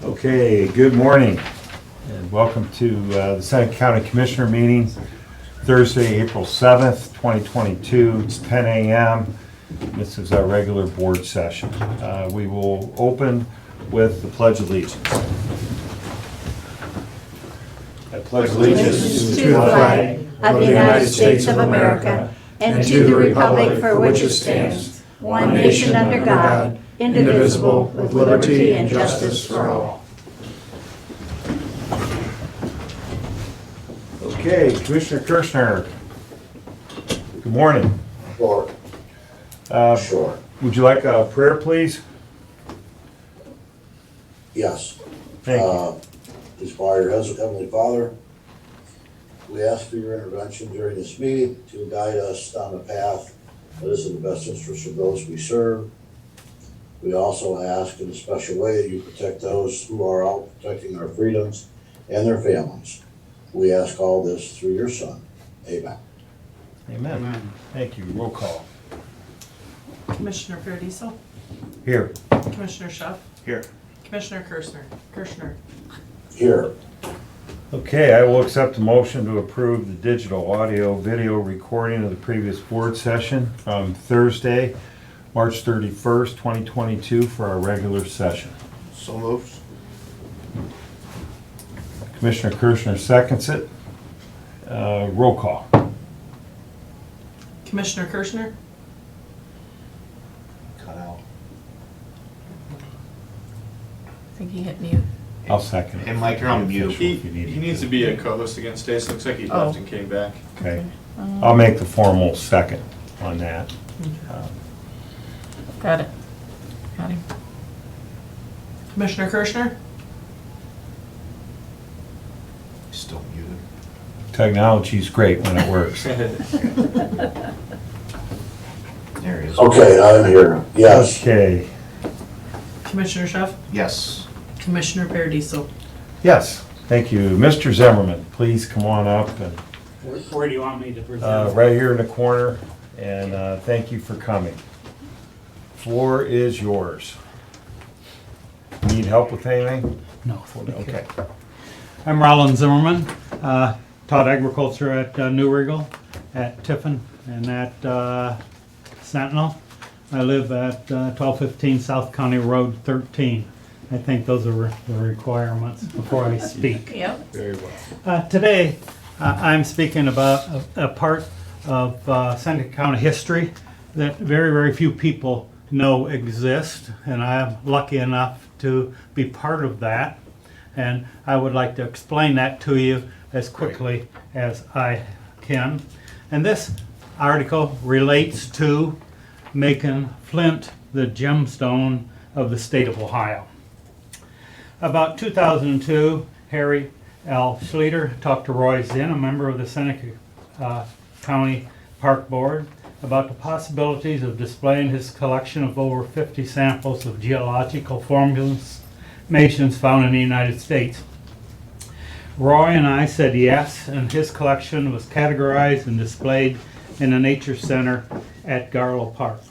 Okay, good morning and welcome to the Seneca County Commissioner meeting, Thursday, April 7th, 2022. It's 10 a.m. This is our regular board session. We will open with the Pledge of Allegiance. I pledge allegiance to the flag of the United States of America and to the republic for which it stands, one nation under God, indivisible, with liberty and justice for all. Okay, Commissioner Kirschner. Good morning. Sure. Sure. Would you like a prayer, please? Yes. Thank you. Please bow your heads, Heavenly Father. We ask for your intervention during this meeting to guide us down the path that is in the best interest of those we serve. We also ask in a special way that you protect those who are out protecting our freedoms and their families. We ask all this through your Son. Amen. Amen. Thank you. Roll call. Commissioner Paradiso, Here. Commissioner Schuff, Here. Commissioner Kirschner. Here. Okay, I will accept a motion to approve the digital audio video recording of the previous board session from Thursday, March 31st, 2022 for our regular session. So moved. Commissioner Kirschner seconds it. Roll call. Commissioner Kirschner, Cut out. I think he hit mute. I'll second it. Hey, Mike, you're on mute. Official if you need He to. needs to be a co-host again today, so it looks like he left and came back. Okay. I'll make the formal second on that. Got it. Got him. Commissioner Kirschner, Still muted. Technology's great when it works. There he is. Okay, I'm here. Yes. Okay. Commissioner Schuff, Yes. Commissioner Paradiso. Yes, thank you. Mr. Zimmerman, please come on up and Where do you want me to present? right here in the corner, and thank you for coming. Floor is yours. Need help with anything? No. Okay. I'm Roland Zimmerman, taught agriculture at New Regal, at Tiffin, and at Sentinel. I live at 1215 South County Road 13. I think those are the requirements before I speak. Yep. Very well. Today, I'm speaking about a part of Seneca County history that very, very few people know exist, and I'm lucky enough to be part of that. And I would like to explain that to you as quickly as I can. And this article relates to making Flint the gemstone of the state of Ohio. About 2002, Harry L. Schleter talked to Roy Zinn, a member of the Seneca County Park Board, about the possibilities of displaying his collection of over 50 samples of geological formations found in the United States. Roy and I said yes, and his collection was categorized and displayed in the Nature Center at Garlow Park.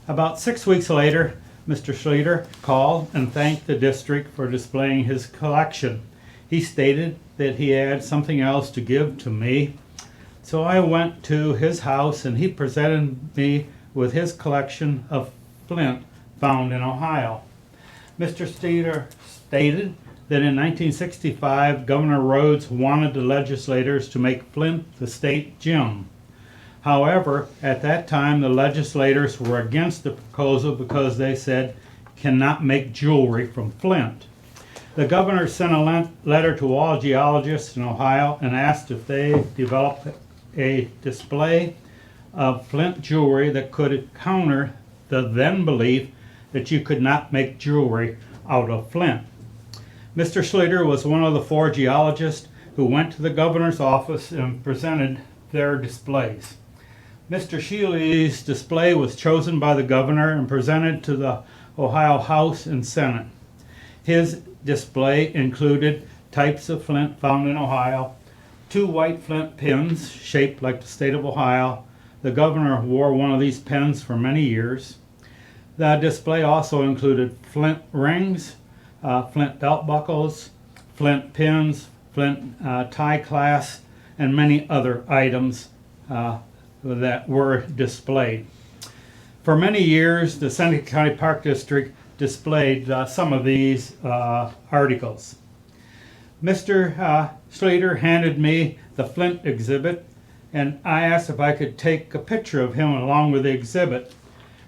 About 6 weeks later, Mr. Schleter called and thanked the district for displaying his collection. He stated that he had something else to give to me. So I went to his house and he presented me with his collection of flint found in Ohio. Mr. Schleter stated that in 1965, Governor Rhodes wanted the legislators to make Flint the state gem. However, at that time, the legislators were against the proposal because they said, cannot make jewelry from flint. The governor sent a letter to all geologists in Ohio and asked if they develop a display of flint jewelry that could counter the then belief that you could not make jewelry out of flint. Mr. Schleter was one of the 4 geologists who went to the governor's office and presented their displays. Mr. Shealy's display was chosen by the governor and presented to the Ohio House and Senate. His display included types of flint found in Ohio, 2 white flint pins shaped like the state of Ohio. The governor wore one of these pins for many years. The display also included flint rings, flint belt buckles, flint pins, flint tie clasps, and many other items that were displayed. For many years, the Seneca County Park District displayed some of these articles. Mr. Slater handed me the flint exhibit, and I asked if I could take a picture of him along with the exhibit.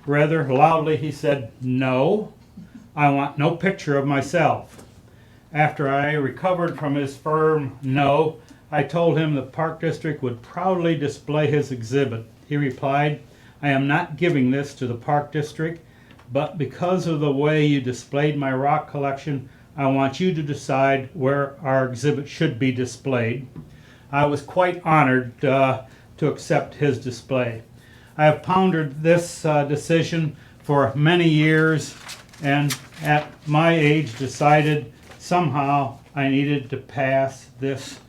Rather loudly, he said, "No, I want no picture of myself." After I recovered from his firm no, I told him the Park District would proudly display his exhibit. He replied, "I am not giving this to the Park District, but because of the way you displayed my rock collection, I want you to decide where our exhibit should be displayed." I was quite honored to accept his display. I have pondered this decision for many years, and at my age decided somehow I needed to pass this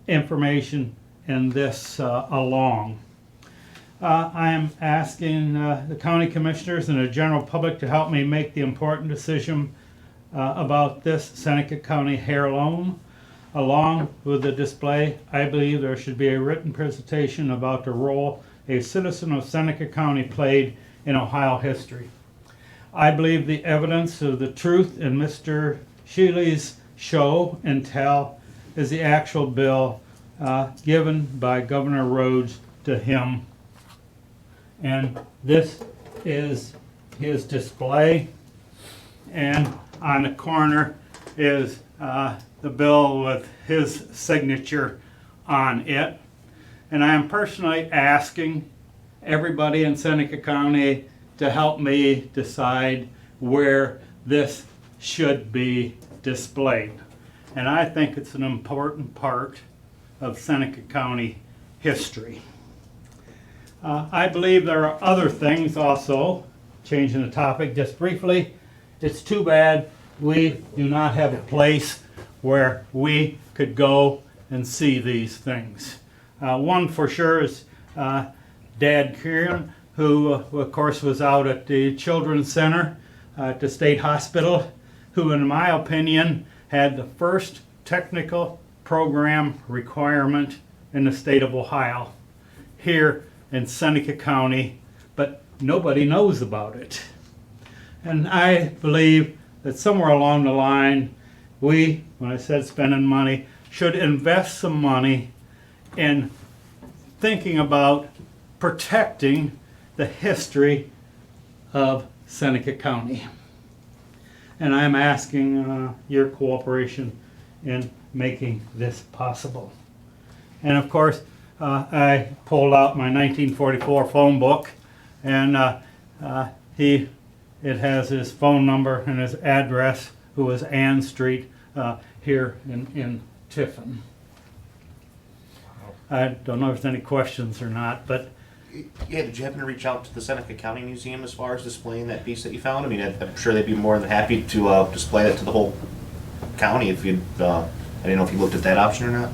information and this along. I am asking the county commissioners and the general public to help me make the important decision about this Seneca County heirloom. Along with the display, I believe there should be a written presentation about the role a citizen of Seneca County played in Ohio history. I believe the evidence of the truth in Mr. Shealy's show and tell is the actual bill given by Governor Rhodes to him. And this is his display, and on the corner is the bill with his signature on it. And I am personally asking everybody in Seneca County to help me decide where this should be displayed. And I think it's an important part of Seneca County history. I believe there are other things also, changing the topic just briefly. It's too bad we do not have a place where we could go and see these things. One for sure is Dad Kieran, who of course was out at the Children's Center at the State Hospital, who in my opinion had the first technical program requirement in the state of Ohio, here in Seneca County, but nobody knows about it. And I believe that somewhere along the line, we, when I said spending money, should invest some money in thinking about protecting the history of Seneca County. And I'm asking your cooperation in making this possible. And of course, I pulled out my 1944 phone book, and it has his phone number and his address, who was Ann Street here in Tiffin. I don't know if there's any questions or not, but Yeah, did you happen to reach out to the Seneca County Museum as far as displaying that piece that you found? I mean, I'm sure they'd be more than happy to display it to the whole county if you'd, I didn't know if you looked at that option or not.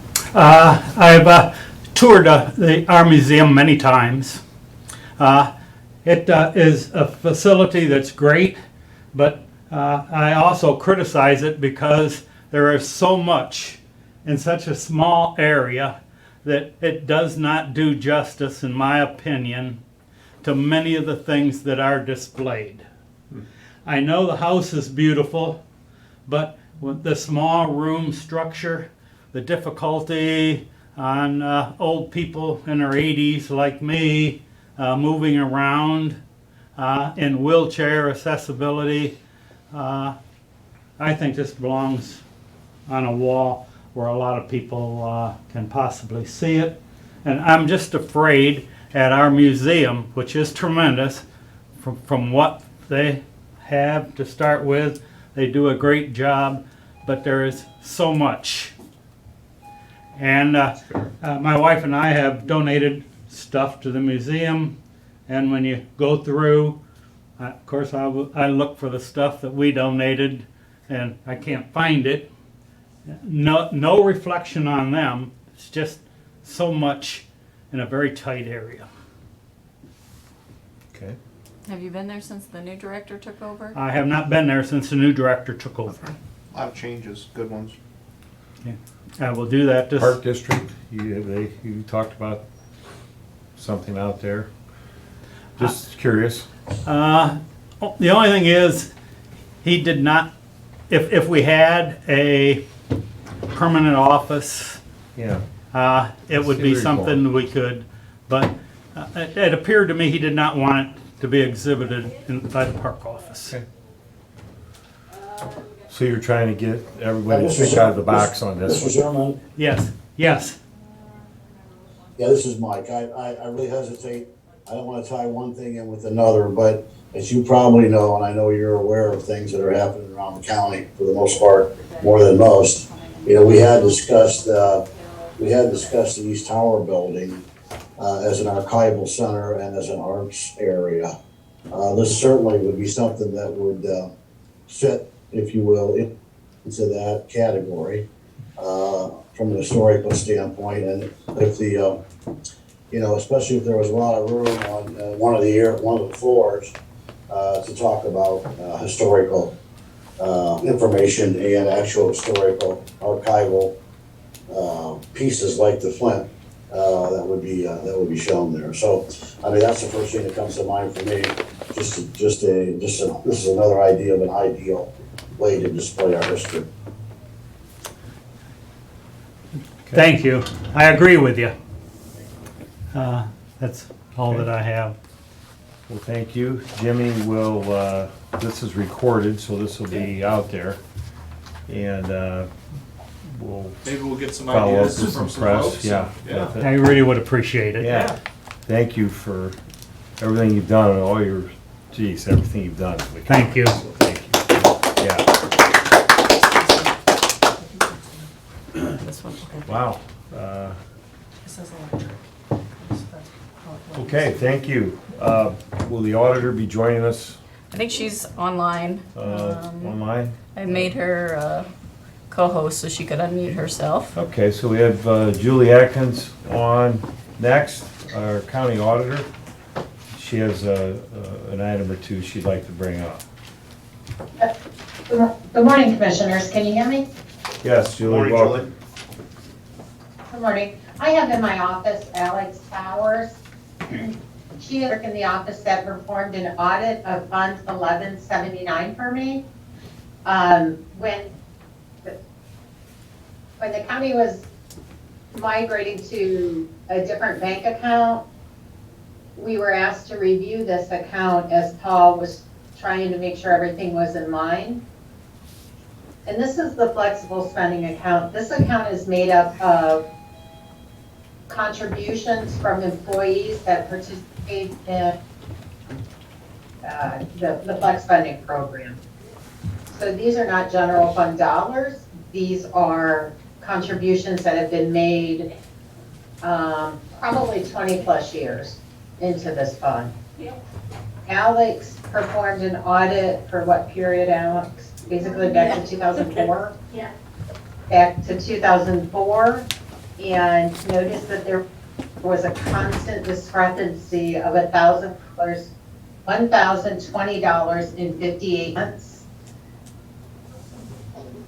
I've toured our museum many times. It is a facility that's great, but I also criticize it because there is so much in such a small area that it does not do justice, in my opinion, to many of the things that are displayed. I know the house is beautiful, but with the small room structure, the difficulty on old people in their 80s like me, moving around in wheelchair accessibility, I think this belongs on a wall where a lot of people can possibly see it. And I'm just afraid at our museum, which is tremendous, from what they have to start with, they do a great job, but there is so much. And my wife and I have donated stuff to the museum, and when you go through, of course I look for the stuff that we donated, and I can't find it. No reflection on them. It's just so much in a very tight area. Okay. Have you been there since the new director took over? I have not been there since the new director took over. A lot of changes, good ones. I will do that this. Park District, you talked about something out there. Just curious. The only thing is, he did not, if we had a permanent office, Yeah. it would be something we could, but it appeared to me he did not want it to be exhibited by the park office. Okay. So you're trying to get everybody to think out of the box on this. Mr. Chairman, Yes, yes. yeah, this is Mike. I really hesitate. I don't want to tie one thing in with another, but as you probably know, and I know you're aware of things that are happening around the county for the most part, more than most. You know, we had discussed the East Tower building as an archival center and as an arts area. This certainly would be something that would fit, if you will, into that category from an historical standpoint. And if the, you know, especially if there was a lot of room on one of the floors to talk about historical information and actual historical archival pieces like the Flint that would be shown there. So, I mean, that's the first thing that comes to mind for me. This is another idea of an ideal way to display our history. Thank you. I agree with you. That's all that I have. Well, thank you. Jimmy will, this is recorded, so this will be out there. And we'll Maybe we'll get some follow up ideas with from some press. folks. Yeah. Yeah. with it. I really would appreciate it. Yeah. Thank you for everything you've done and all your, everything you've done. Thank you. So thank you. Yeah. This one, okay. Wow. It says electric. Okay, thank you. Will the auditor be joining us I think she's online. online? I made her co-host so she could unmute herself. Okay, so we have Julie Atkins on next, our county auditor. She has an item or two she'd like to bring up. Good morning, Commissioners. Can you hear me? Yes, Julie, Morning, welcome. Good morning. I have in my office Alex Powers. She worked in the office that performed an audit of Fund 1179 for me. When the county was migrating to a different bank account, we were asked to review this account as Paul was trying to make sure everything was in line. And this is the flexible spending account. This account is made up of contributions from employees that participate in the flex spending program. So these are not general fund dollars. These are contributions that have been made probably 20 plus years into this fund. Alex performed an audit for what period, Alex? Basically back to 2004? Yeah. Back to 2004, and noticed that there was a constant discrepancy of $1,020.58.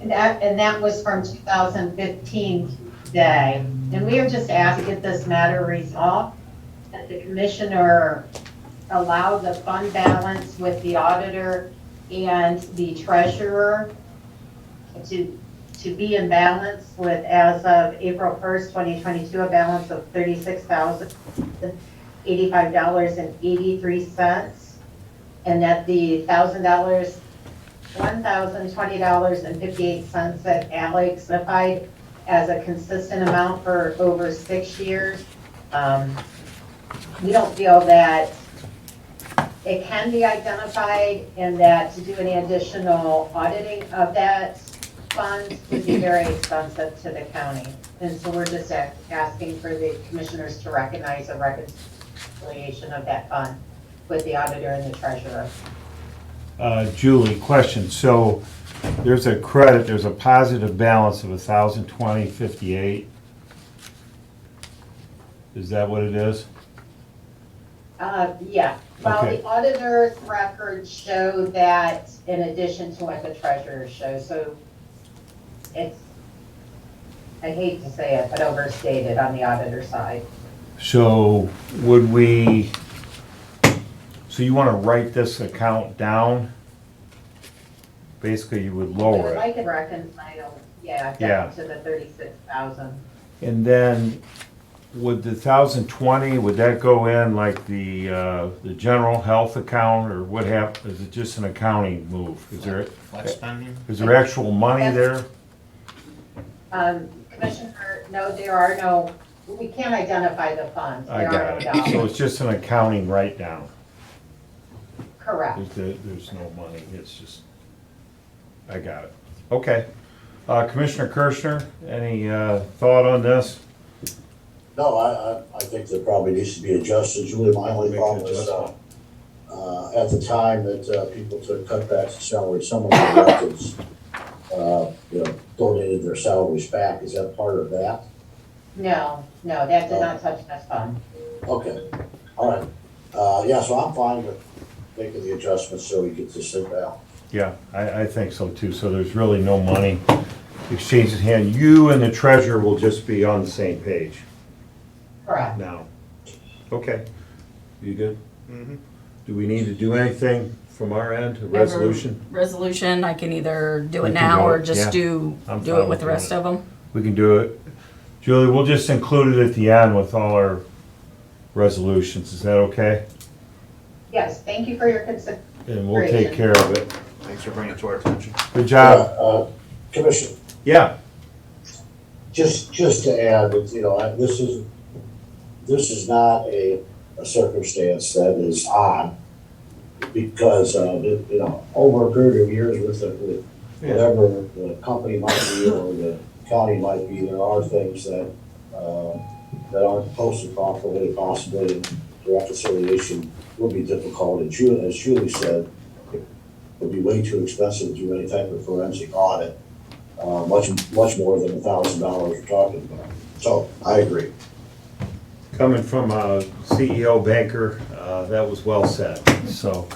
And that was from 2015 today. And we are just asked to get this matter resolved, that the commissioner allow the fund balance with the auditor and the treasurer to be in balance with, as of April 1st, 2022, a balance of $36,085.83, and that the $1,020.58 that Alex identified as a consistent amount for over 6 years. We don't feel that it can be identified, and that to do any additional auditing of that fund would be very expensive to the county. And so we're just asking for the commissioners to recognize a reconciliation of that fund with the auditor and the treasurer. Julie, question. So there's a credit, there's a positive balance of $1,020.58. Is that what it is? Yeah, well, Okay. the auditor's records show that in addition to what the treasurer shows, so it's, I hate to say it, but overstated on the auditor side. So so you want to write this account down? Basically, you would lower I it. could reconcile, yeah, Yeah. down to the 36,000. And then would the 1,020, would that go in like the general health account, or what is it just an accounting move? Flex spending? Is there actual money there? Commissioner, no, there are no, we can't identify the funds. I There are got no it. So dollars. it's just an accounting write-down. Correct. There's no money, it's just, I got it. Okay. Commissioner Kirschner, any thought on this? No, I think there probably needs to be adjusted. Julie, my only Make thought an was, adjustment. at the time that, people took cutbacks in salary, some of the electeds, donated their salaries back. Is that part of that? No, that did not touch this fund. Okay, all right. Yeah, so I'm fine with making the adjustments so we get this thing down. Yeah, I think so too. So there's really no money exchanged in hand. You and the treasurer will just be on the same page Correct. now. Okay. You good? Mm-hmm. Do we need to do anything from our end, a We have resolution? Resolution, I can either do We it can now do or it, just yeah. do I'm it fine with with the rest that. of them. We can do it. Julie, we'll just include it at the end with all our resolutions. Is that okay? Yes, thank you for your consideration. And we'll take care of it. Thanks for bringing it to our attention. Good job. Commissioner, Yeah, just to add, that, this is not a circumstance that is odd because, over a period of years with whatever the company might be or the county might be, there are things that aren't posted properly, possibly the reconciliation will be difficult. And as Julie said, it would be way too expensive to do any type of forensic audit, much more than $1,000 we're talking about. So I agree. coming from a CEO banker, that was well said. So,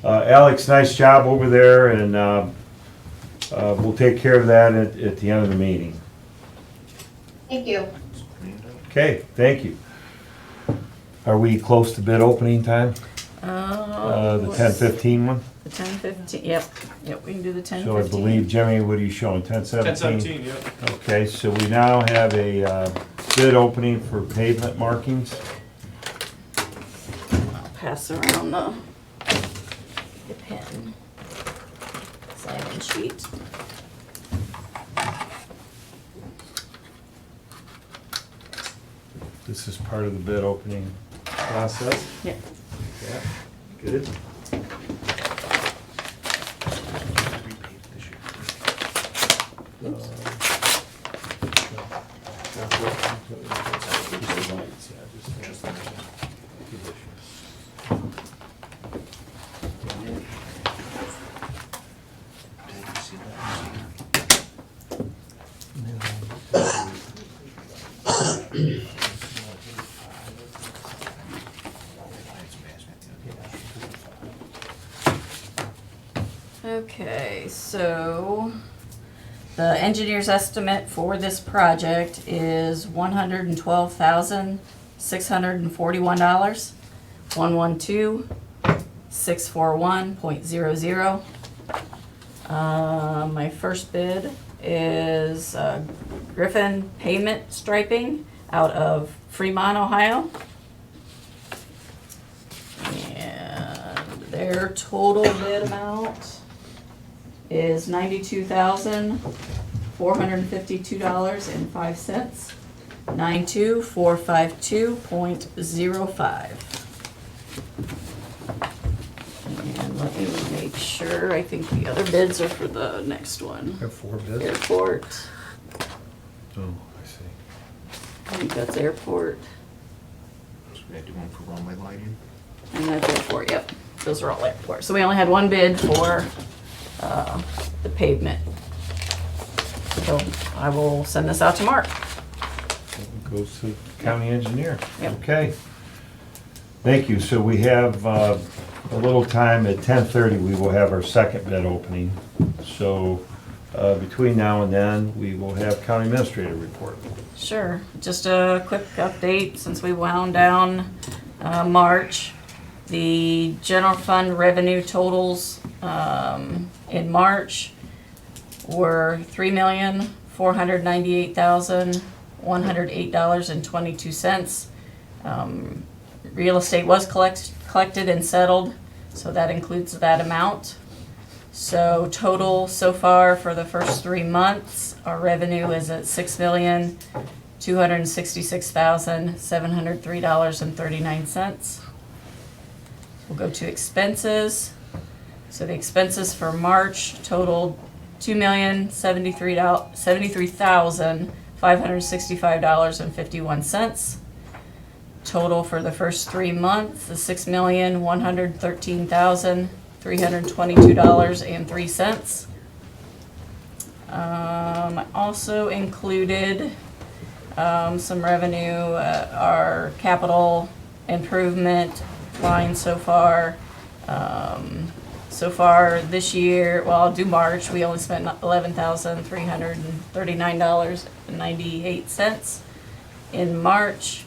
Alex, nice job over there, and we'll take care of that at the end of the meeting. Thank you. Okay, thank you. Are we close to bid opening time? The 10:15 one? The 10:15, yep, we can do the 10:15. So I believe, Jimmy, what are you showing, 10:17? 10:17, yeah. Okay, so we now have a bid opening for pavement markings. I'll pass around the pen. Sign-in sheet. This is part of the bid opening process. Yeah. Yeah, good. Okay, so the engineer's estimate for this project is $112,641. 112,641.00. My first bid is Griffin Pavement Striping out of Fremont, Ohio. And their total bid amount is $92,452.05. 92452.05. And let me make sure, I think the other bids are for the next one. Have 4 bids? Airport, Oh, I see. I think that's airport, So we had to do one for runway lighting. and that's airport, yep. Those are all airport. So we only had one bid for the pavement. So I will send this out to Mark. Goes to county engineer. Yep. Okay. Thank you. So we have a little time. At 10:30, we will have our second bid opening. So between now and then, we will have county administrator report. Sure, just a quick update since we wound down March. The general fund revenue totals in March were $3,498,108.22. Real estate was collected and settled, so that includes that amount. So total so far for the first 3 months, our revenue is at $6,266,703.39. We'll go to expenses. So the expenses for March totaled $2,073,565.51. Total for the first 3 months is $6,113,322.03. I also included some revenue, our capital improvement line so far. So far this year, well, I'll do March, we only spent $11,339.98 in March.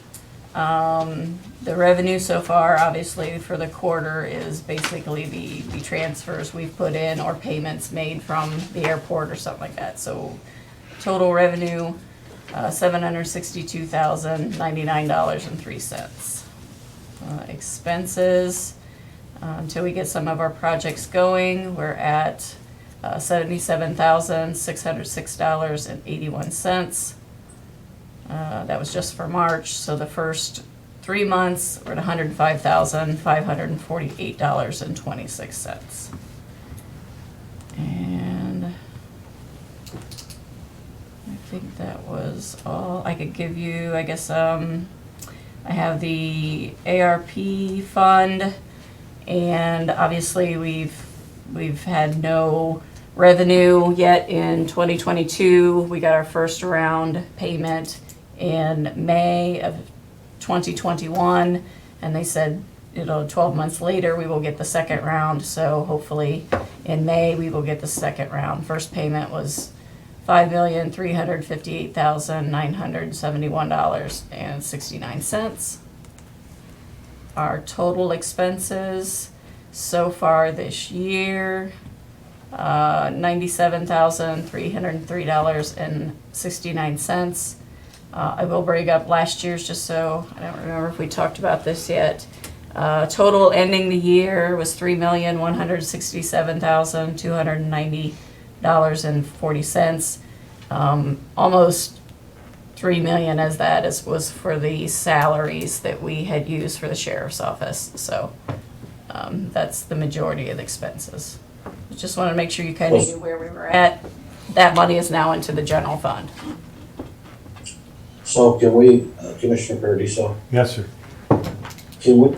The revenue so far, obviously, for the quarter is basically the transfers we've put in or payments made from the airport or something like that. So total revenue, $762,099.03. Expenses, until we get some of our projects going, we're at $77,606.81. That was just for March, so the first 3 months we're at $105,548.26. And I think that was all I could give you. I guess I have the ARP fund, and obviously we've had no revenue yet in 2022. We got our first round payment in May of 2021, and they said 12 months later we will get the second round, so hopefully in May we will get the second round. First payment was $5,358,971.69. Our total expenses so far this year, $97,303.69. I will bring up last year's just so I don't remember if we talked about this yet. Total ending the year was $3,167,290.40. Almost $3 million as that was for the salaries that we had used for the sheriff's office. So that's the majority of the expenses. Just want to make sure you kind of knew where we were at. That money is now into the general fund. So can we, Commissioner Paradiso, Yes, sir. can we,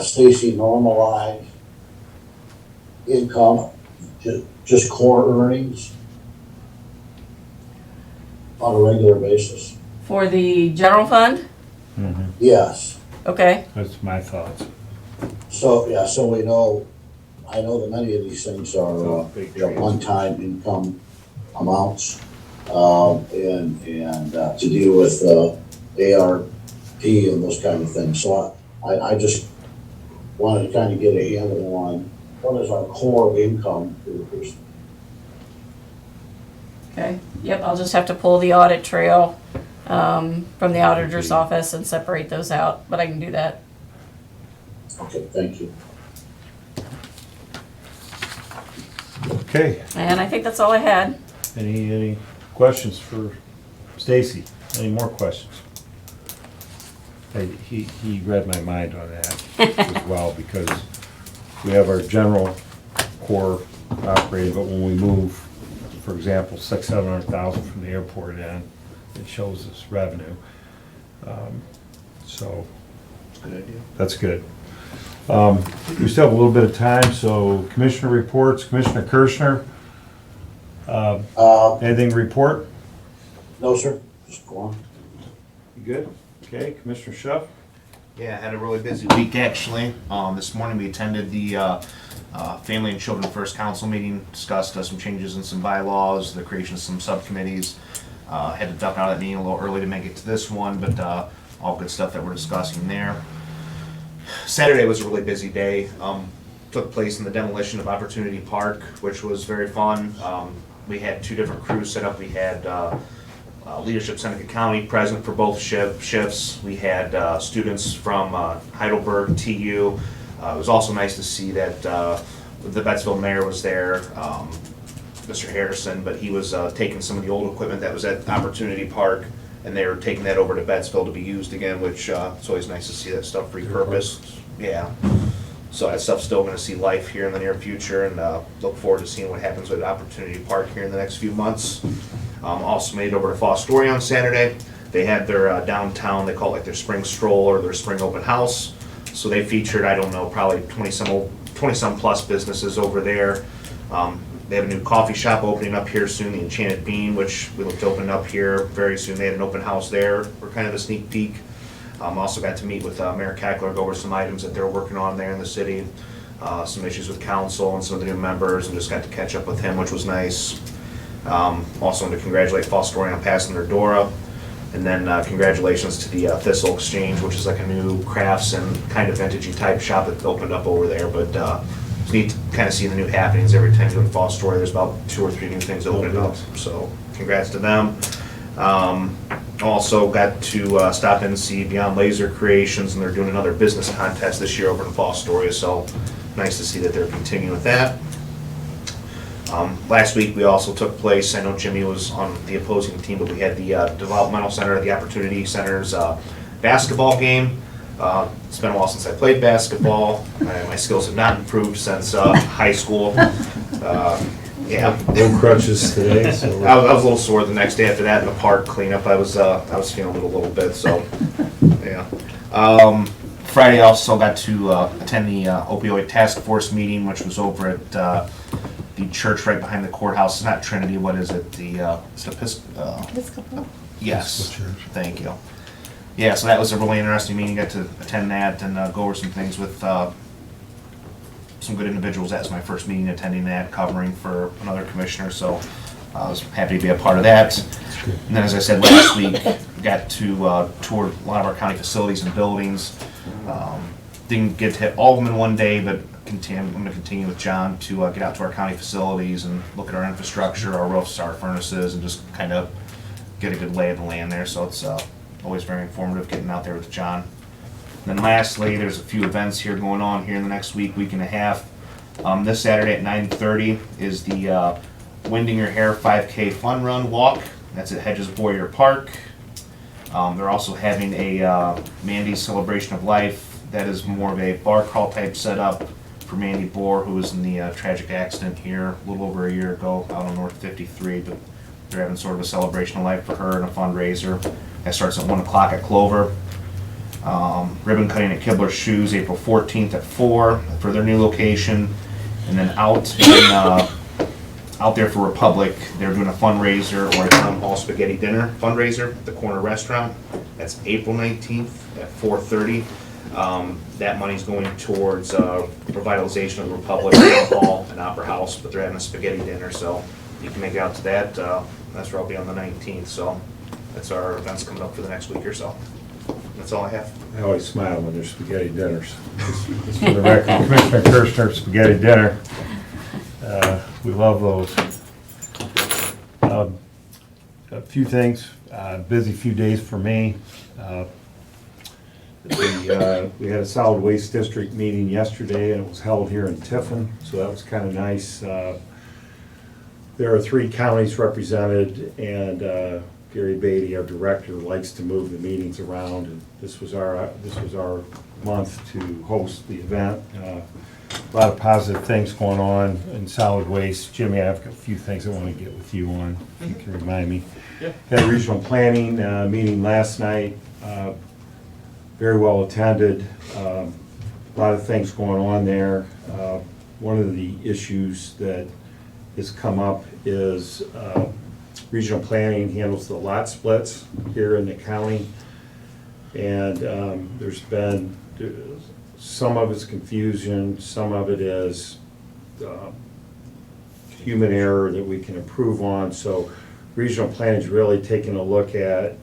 Stacy, normalize income, just core earnings on a regular basis? For the general fund? Yes. Okay. That's my thoughts. So, yeah, so we know, I know that many of these things are one-time income amounts, and to deal with ARP and those kind of things. So I just wanted to kind of get a handle on what is our core income for the person. Okay. Yep, I'll just have to pull the audit trail from the auditor's office and separate those out, but I can do that. Okay, thank you. Okay, And I think that's all I had. any questions for Stacy? Any more questions? He read my mind on that as well, because we have our general core operating, but when we move, for example, $600,000-700,000 from the airport in, it shows us revenue. So That's a good idea. that's good. We still have a little bit of time, so commissioner reports. Commissioner Kirschner, anything to report? No, sir, just go on. You good? Okay, Commissioner Schuff? Yeah, I had a really busy week actually. This morning we attended the Family and Children First Council meeting, discussed some changes in some bylaws, the creation of some subcommittees. Had to duck out of that meeting a little early to make it to this one, but all good stuff that we're discussing there. Saturday was a really busy day. Took place in the demolition of Opportunity Park, which was very fun. We had 2 different crews set up. We had leadership Seneca County present for both shifts. We had students from Heidelberg, TU. It was also nice to see that the Bettsville mayor was there, Mr. Harrison, but he was taking some of the old equipment that was at Opportunity Park, and they were taking that over to Bettsville to be used again, which it's always nice to see that stuff repurposed. Yeah. So that stuff's still gonna see life here in the near future, and look forward to seeing what happens with Opportunity Park here in the next few months. Also made it over to Fostoria on Saturday. They had their downtown, they call it like their spring stroll or their spring open house. So they featured, I don't know, probably 20 some plus businesses over there. They have a new coffee shop opening up here soon, the Enchanted Bean, which we look to open up here very soon. They had an open house there for kind of a sneak peek. Also got to meet with Mayor Cackler, go over some items that they're working on there in the city, some issues with council and some of the new members, and just got to catch up with him, which was nice. Also want to congratulate Fostoria on passing their DORA, and then congratulations to the Thistle Exchange, which is like a new crafts and kind of vintagey type shop that opened up over there. But it's neat to kind of see the new happenings every time you go to Fostoria. There's about 2 or 3 new things opening up, so congrats to them. Also got to stop in and see Beyond Laser Creations, and they're doing another business contest this year over in Fostoria, so nice to see that they're continuing with that. Last week we also took place, I know Jimmy was on the opposing team, but we had the Developmental Center, the Opportunity Center's basketball game. It's been a while since I played basketball. My skills have not improved since high school. Yeah. No crutches today, so. I was a little sore the next day after that in the park cleanup. I was feeling a little bit, so yeah. Friday also got to attend the opioid task force meeting, which was over at the church right behind the courthouse. It's not Trinity. What is it? It's Episcopal? Yes. Church. Thank you. Yeah, so that was a really interesting meeting. Got to attend that and go over some things with some good individuals. That's my first meeting attending that, covering for another commissioner, so I was happy to be a part of that. And then, as I said last week, got to tour a lot of our county facilities and buildings. Didn't get to hit all of them in one day, but I'm going to continue with John to get out to our county facilities and look at our infrastructure, our roofs, our furnaces, and just kind of get a good lay of the land there. So it's always very informative getting out there with John. And then lastly, there's a few events here going on here in the next week and a half. This Saturday at 9:30 is the Winding Your Hair 5K Fun Run Walk. That's at Hedges Boyer Park. They're also having a Mandy's Celebration of Life. That is more of a bar crawl type setup for Mandy Bohr, who was in the tragic accident here a little over a year ago out on North 53. But they're having sort of a celebration of life for her and a fundraiser. That starts at 1 o'clock at Clover. Ribbon cutting at Kibler's Shoes, April 14th at 4 for their new location. And then out there for Republic, they're doing a fundraiser or a town hall spaghetti dinner fundraiser at the corner restaurant. That's April 19th at 4:30. That money's going towards revitalization of the Republic Town Hall and Opera House, but they're having a spaghetti dinner, so you can make it out to that. That's where I'll be on the 19th, so that's our events coming up for the next week or so. That's all I have. I always smile when there's spaghetti dinners. Just for the record, Commissioner Kirschner spaghetti dinner. We love those. A few things, busy few days for me. We had a solid waste district meeting yesterday, and it was held here in Tiffin, so that was kind of nice. There are 3 counties represented, and Gary Beatty, our director, likes to move the meetings around, and this was our month to host the event. A lot of positive things going on in solid waste. Jimmy, I have a few things I want to get with you on, if you can remind me. Yeah. Had a regional planning meeting last night, very well attended. A lot of things going on there. One of the issues that has come up is regional planning handles the lot splits here in the county. And there's been, some of it's confusion, some of it is human error that we can improve on. So regional planning's really taking a look at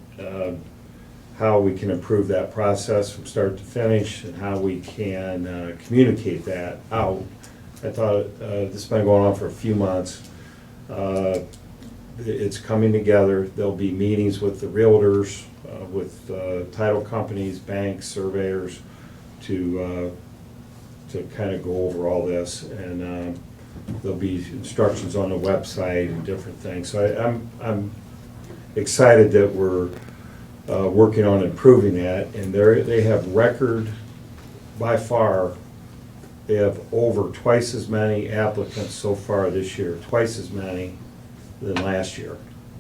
how we can improve that process from start to finish and how we can communicate that out. I thought this has been going on for a few months. It's coming together. There'll be meetings with the realtors, with title companies, banks, surveyors to kind of go over all this. And there'll be instructions on the website and different things. So I'm excited that we're working on improving that. And they have record, by far, they have over twice as many applicants so far this year, twice as many than last year,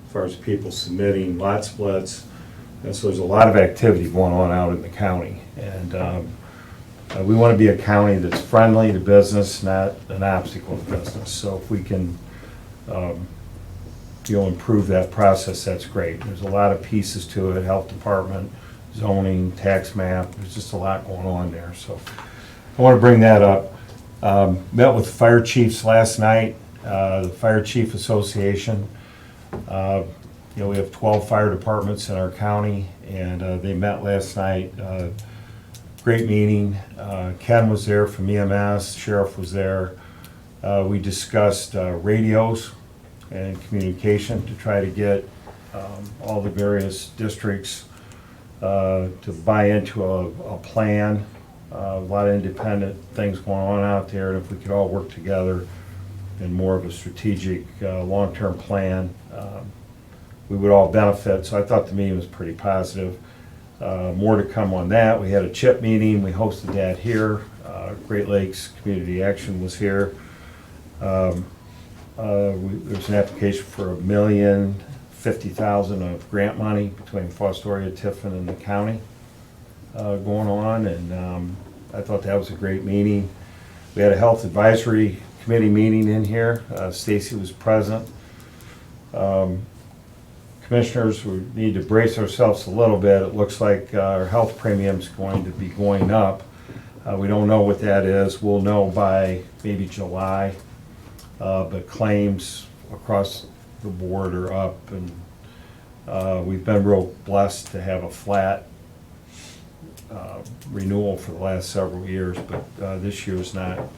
as far as people submitting lot splits. And so there's a lot of activity going on out in the county. And we want to be a county that's friendly to business, not an obstacle to business. So if we can improve that process, that's great. There's a lot of pieces to it, health department, zoning, tax map, there's just a lot going on there. So I want to bring that up. Met with the fire chiefs last night, the Fire Chief Association. We have 12 fire departments in our county, and they met last night. Great meeting. Ken was there from EMS, Sheriff was there. We discussed radios and communication to try to get all the various districts to buy into a plan. A lot of independent things going on out there, and if we could all work together in more of a strategic, long-term plan, we would all benefit. So I thought the meeting was pretty positive. More to come on that. We had a CHIP meeting. We hosted that here. Great Lakes Community Action was here. There's an application for $1,050,000 of grant money between Fostoria, Tiffin, and the county going on, and I thought that was a great meeting. We had a health advisory committee meeting in here. Stacy was present. Commissioners, we need to brace ourselves a little bit. It looks like our health premium's going to be going up. We don't know what that is. We'll know by maybe July. But claims across the board are up, and we've been real blessed to have a flat renewal for the last several years, but this year's not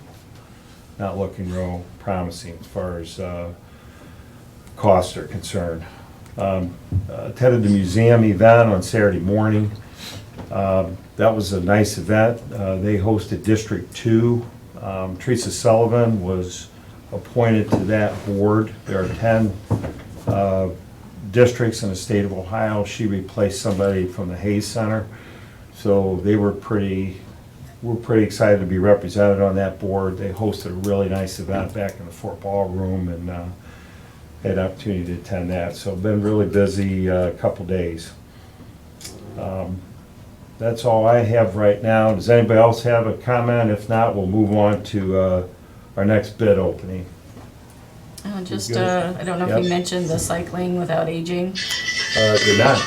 looking real promising as far as costs are concerned. Attended the museum event on Saturday morning. That was a nice event. They hosted District 2. Teresa Sullivan was appointed to that board. There are 10 districts in the state of Ohio. She replaced somebody from the Hayes Center. So we're pretty excited to be represented on that board. They hosted a really nice event back in the Fort Ballroom, and had an opportunity to attend that. So been really busy couple days. That's all I have right now. Does anybody else have a comment? If not, we'll move on to our next bid opening. I don't know if you mentioned the cycling without aging. Did not.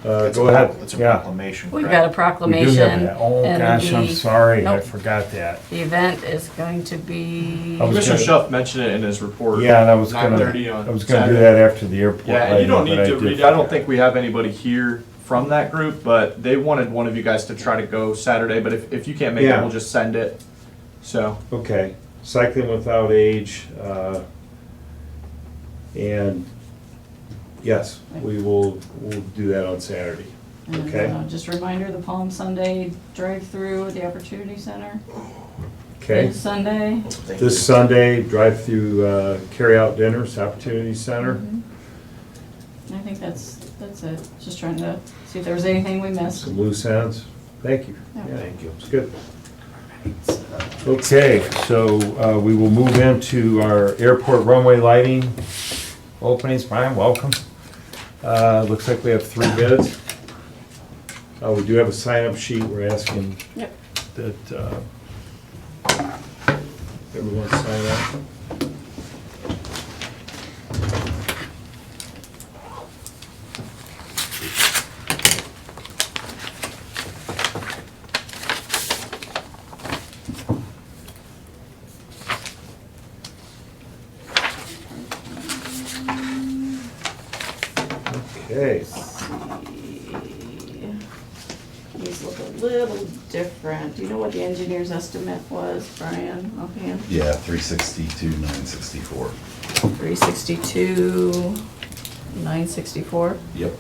Go ahead. It's a Yeah. proclamation. We've correct? got a We do proclamation. have that. Oh, and gosh, I'm sorry. I Nope. forgot that. The event is going to be, I was Commissioner gonna- Schuff mentioned it in his report. Yeah, and I was gonna 9:30 on do Saturday. that after the airport. Yeah, and you lady, don't but need to did read it. I don't forget. think we have anybody here from that group, but they wanted one of you guys to try to go Saturday, but if you can't make it, Yeah. we'll just send it. So, Okay, cycling without age, and yes, we'll do that on Saturday. and Okay. just a reminder, the Palm Sunday drive-through at the Opportunity Center Okay, is Sunday. Thank you. this Sunday, drive-through carry-out dinners, Opportunity Center. And I think that's it. Just trying to see if there was anything we missed. Some loose ends. Thank you. Yeah. Yeah, thank you. It's good. Okay, so we will move into our airport runway lighting openings. Brian, welcome. Looks like we have 3 bids. We do have a sign-up sheet. We're asking Yep. that everyone sign up. Okay, These look a little different. Do you know what the engineer's estimate was, Brian, offhand? Yeah, 362, 964. 362, 964? Yep.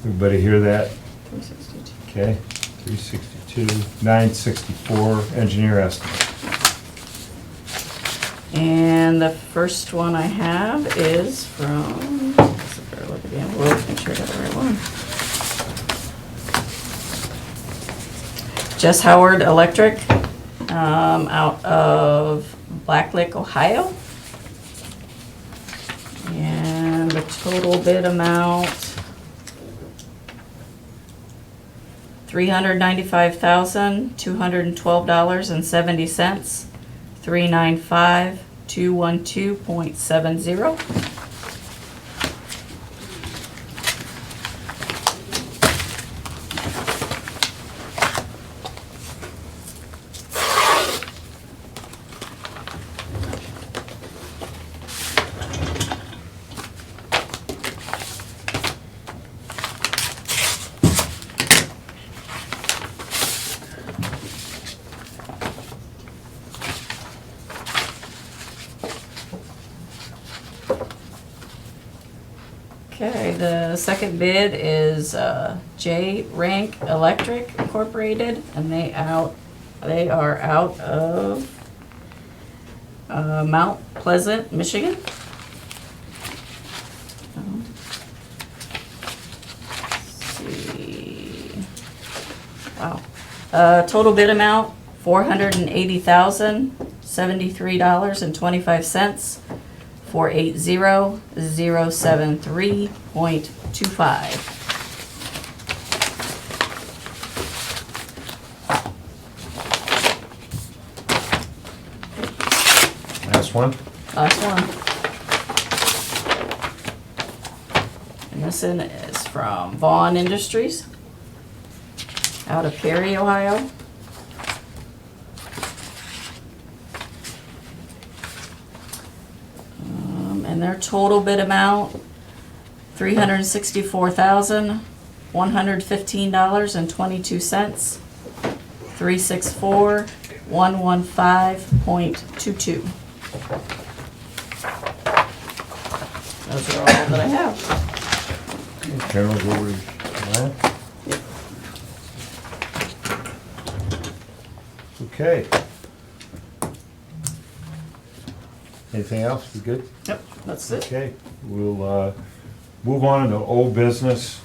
everybody hear that? 362. Okay, 362, 964, engineer estimate. And the first one I have is from, let's look at the envelope, make sure I got the right one. Jess Howard Electric, out of Blacklick, Ohio. And the total bid amount, $395,212.70, 395,212.70. Okay, the second bid is J Rank Electric Incorporated, and they are out of Mount Pleasant, Michigan. Let's see. Wow. Total bid amount $480,073.25. 480073.25. Last one? Last one. And this one is from Vaughn Industries out of Perry, Ohio. And their total bid amount, $364,115.22, 364,115.22. Those are all that I have. General over to Okay. Anything else? We good? Yep, that's it. Okay, we'll move on to old business.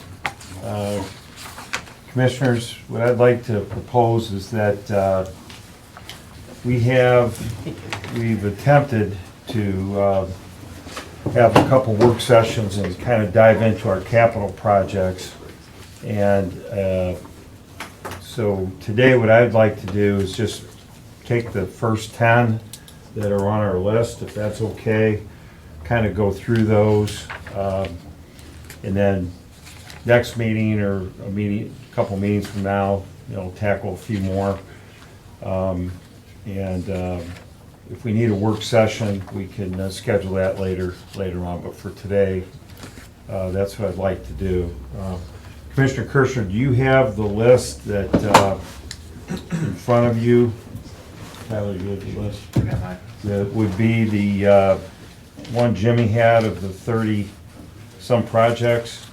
Commissioners, what I'd like to propose is that we've attempted to have a couple work sessions and kind of dive into our capital projects. And so today what I'd like to do is just take the first 10 that are on our list, if that's okay, kind of go through those. And then next meeting or a couple meetings from now, tackle a few more. If we need a work session, we can schedule that later on. But for today, that's what I'd like to do. Commissioner Kirschner, do you have the list that in front of you? Tyler, you have the list? I got mine. That would be the one Jimmy had of the 30-some projects.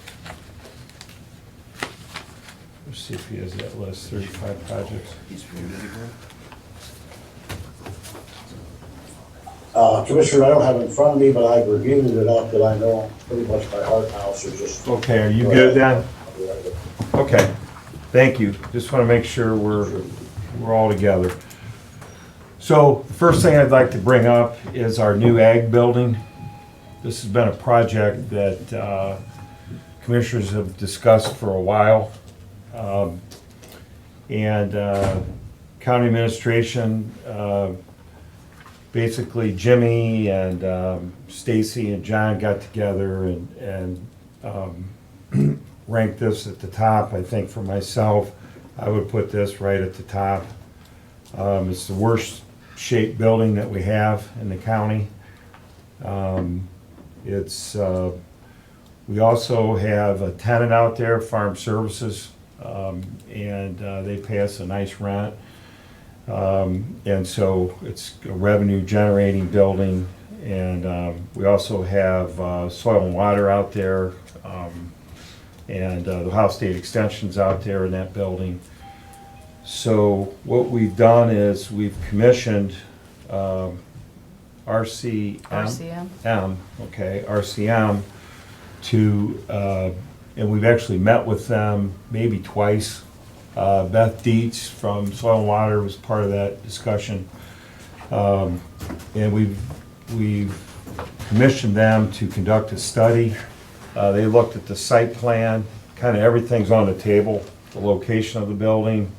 Let's see if he has that list, 35 projects. He's reviewed it again. Commissioner, I don't have it in front of me, but I've reviewed it enough that I know pretty much by heart now, so just. Okay, are you good then? Okay, thank you. Just want to make sure we're all together. So the first thing I'd like to bring up is our new ag building. This has been a project that commissioners have discussed for a while. County administration, basically Jimmy and Stacy and John got together and ranked this at the top. I think for myself, I would put this right at the top. It's the worst shaped building that we have in the county. It's We also have a tenant out there, Farm Services, and they pay us a nice rent. And so it's a revenue generating building. And we also have soil and water out there, and the Ohio State Extension's out there in that building. So what we've done is we've commissioned RCM, to, and we've actually met with them maybe twice. Beth Dietz from Soil and Water was part of that discussion. And we've commissioned them to conduct a study. They looked at the site plan, kind of everything's on the table, the location of the building,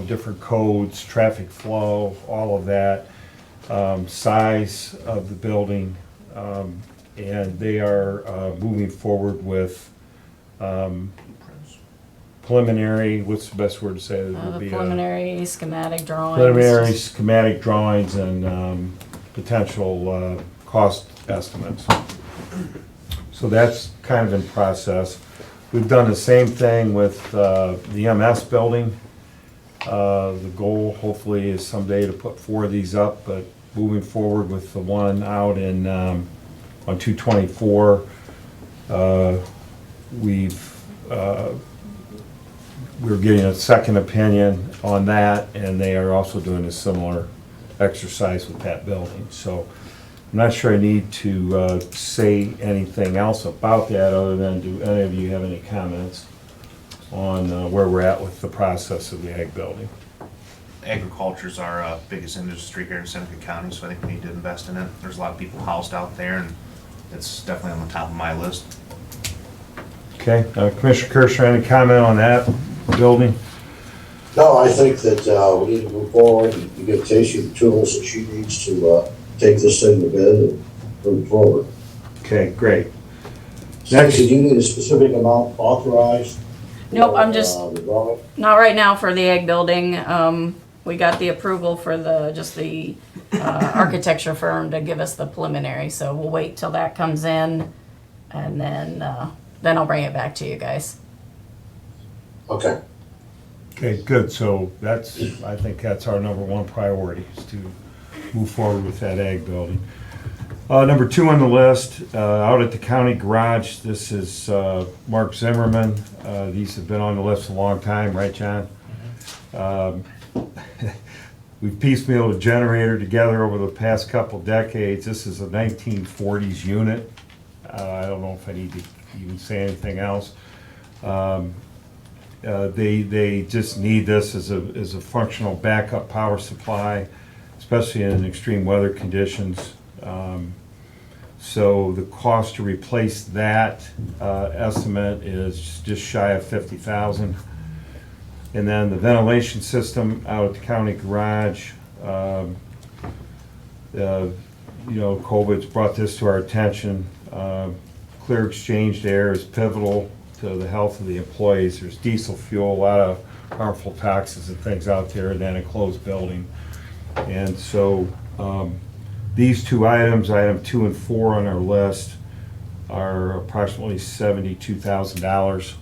different codes, traffic flow, all of that, size of the building, and they are moving forward with preliminary, what's the best word to say? It would The be, preliminary schematic drawings. preliminary schematic drawings and potential cost estimates. So that's kind of in process. We've done the same thing with the MS building. The goal hopefully is someday to put 4 of these up, but moving forward with the one out in on 224, we're getting a second opinion on that, and they are also doing a similar exercise with that building. So I'm not sure I need to say anything else about that, other than, do any of you have any comments on where we're at with the process of the ag building? Agriculture's our biggest industry here in Seneca County, so I think we need to invest in it. There's a lot of people housed out there, and it's definitely on the top of my list. Okay, Commissioner Kirschner, any comment on that building? No, I think that we need to move forward and give Casey the tools that she needs to take this thing to bed and move forward. Okay, great. Stacy, do you need a specific amount authorized? Nope, I'm just, the drawing? not right now for the egg building. We got the approval for the architecture firm to give us the preliminary, so we'll wait till that comes in, and then I'll bring it back to you guys. Okay. Okay, good. So I think that's our number one priority, is to move forward with that ag building. Number 2 on the list, out at the county garage, this is Mark Zimmerman. These have been on the list a long time, right, John? We've piecemealed a generator together over the past couple decades. This is a 1940s unit. I don't know if I need to even say anything else. They just need this as a functional backup power supply, especially in extreme weather conditions. So the cost to replace that estimate is just shy of $50,000. And then the ventilation system out at the county garage, COVID's brought this to our attention. Clear exchanged air is pivotal to the health of the employees. There's diesel fuel, a lot of harmful toxins and things out there in that enclosed building. And so these 2 items, item 2 and 4 on our list, are approximately $72,000.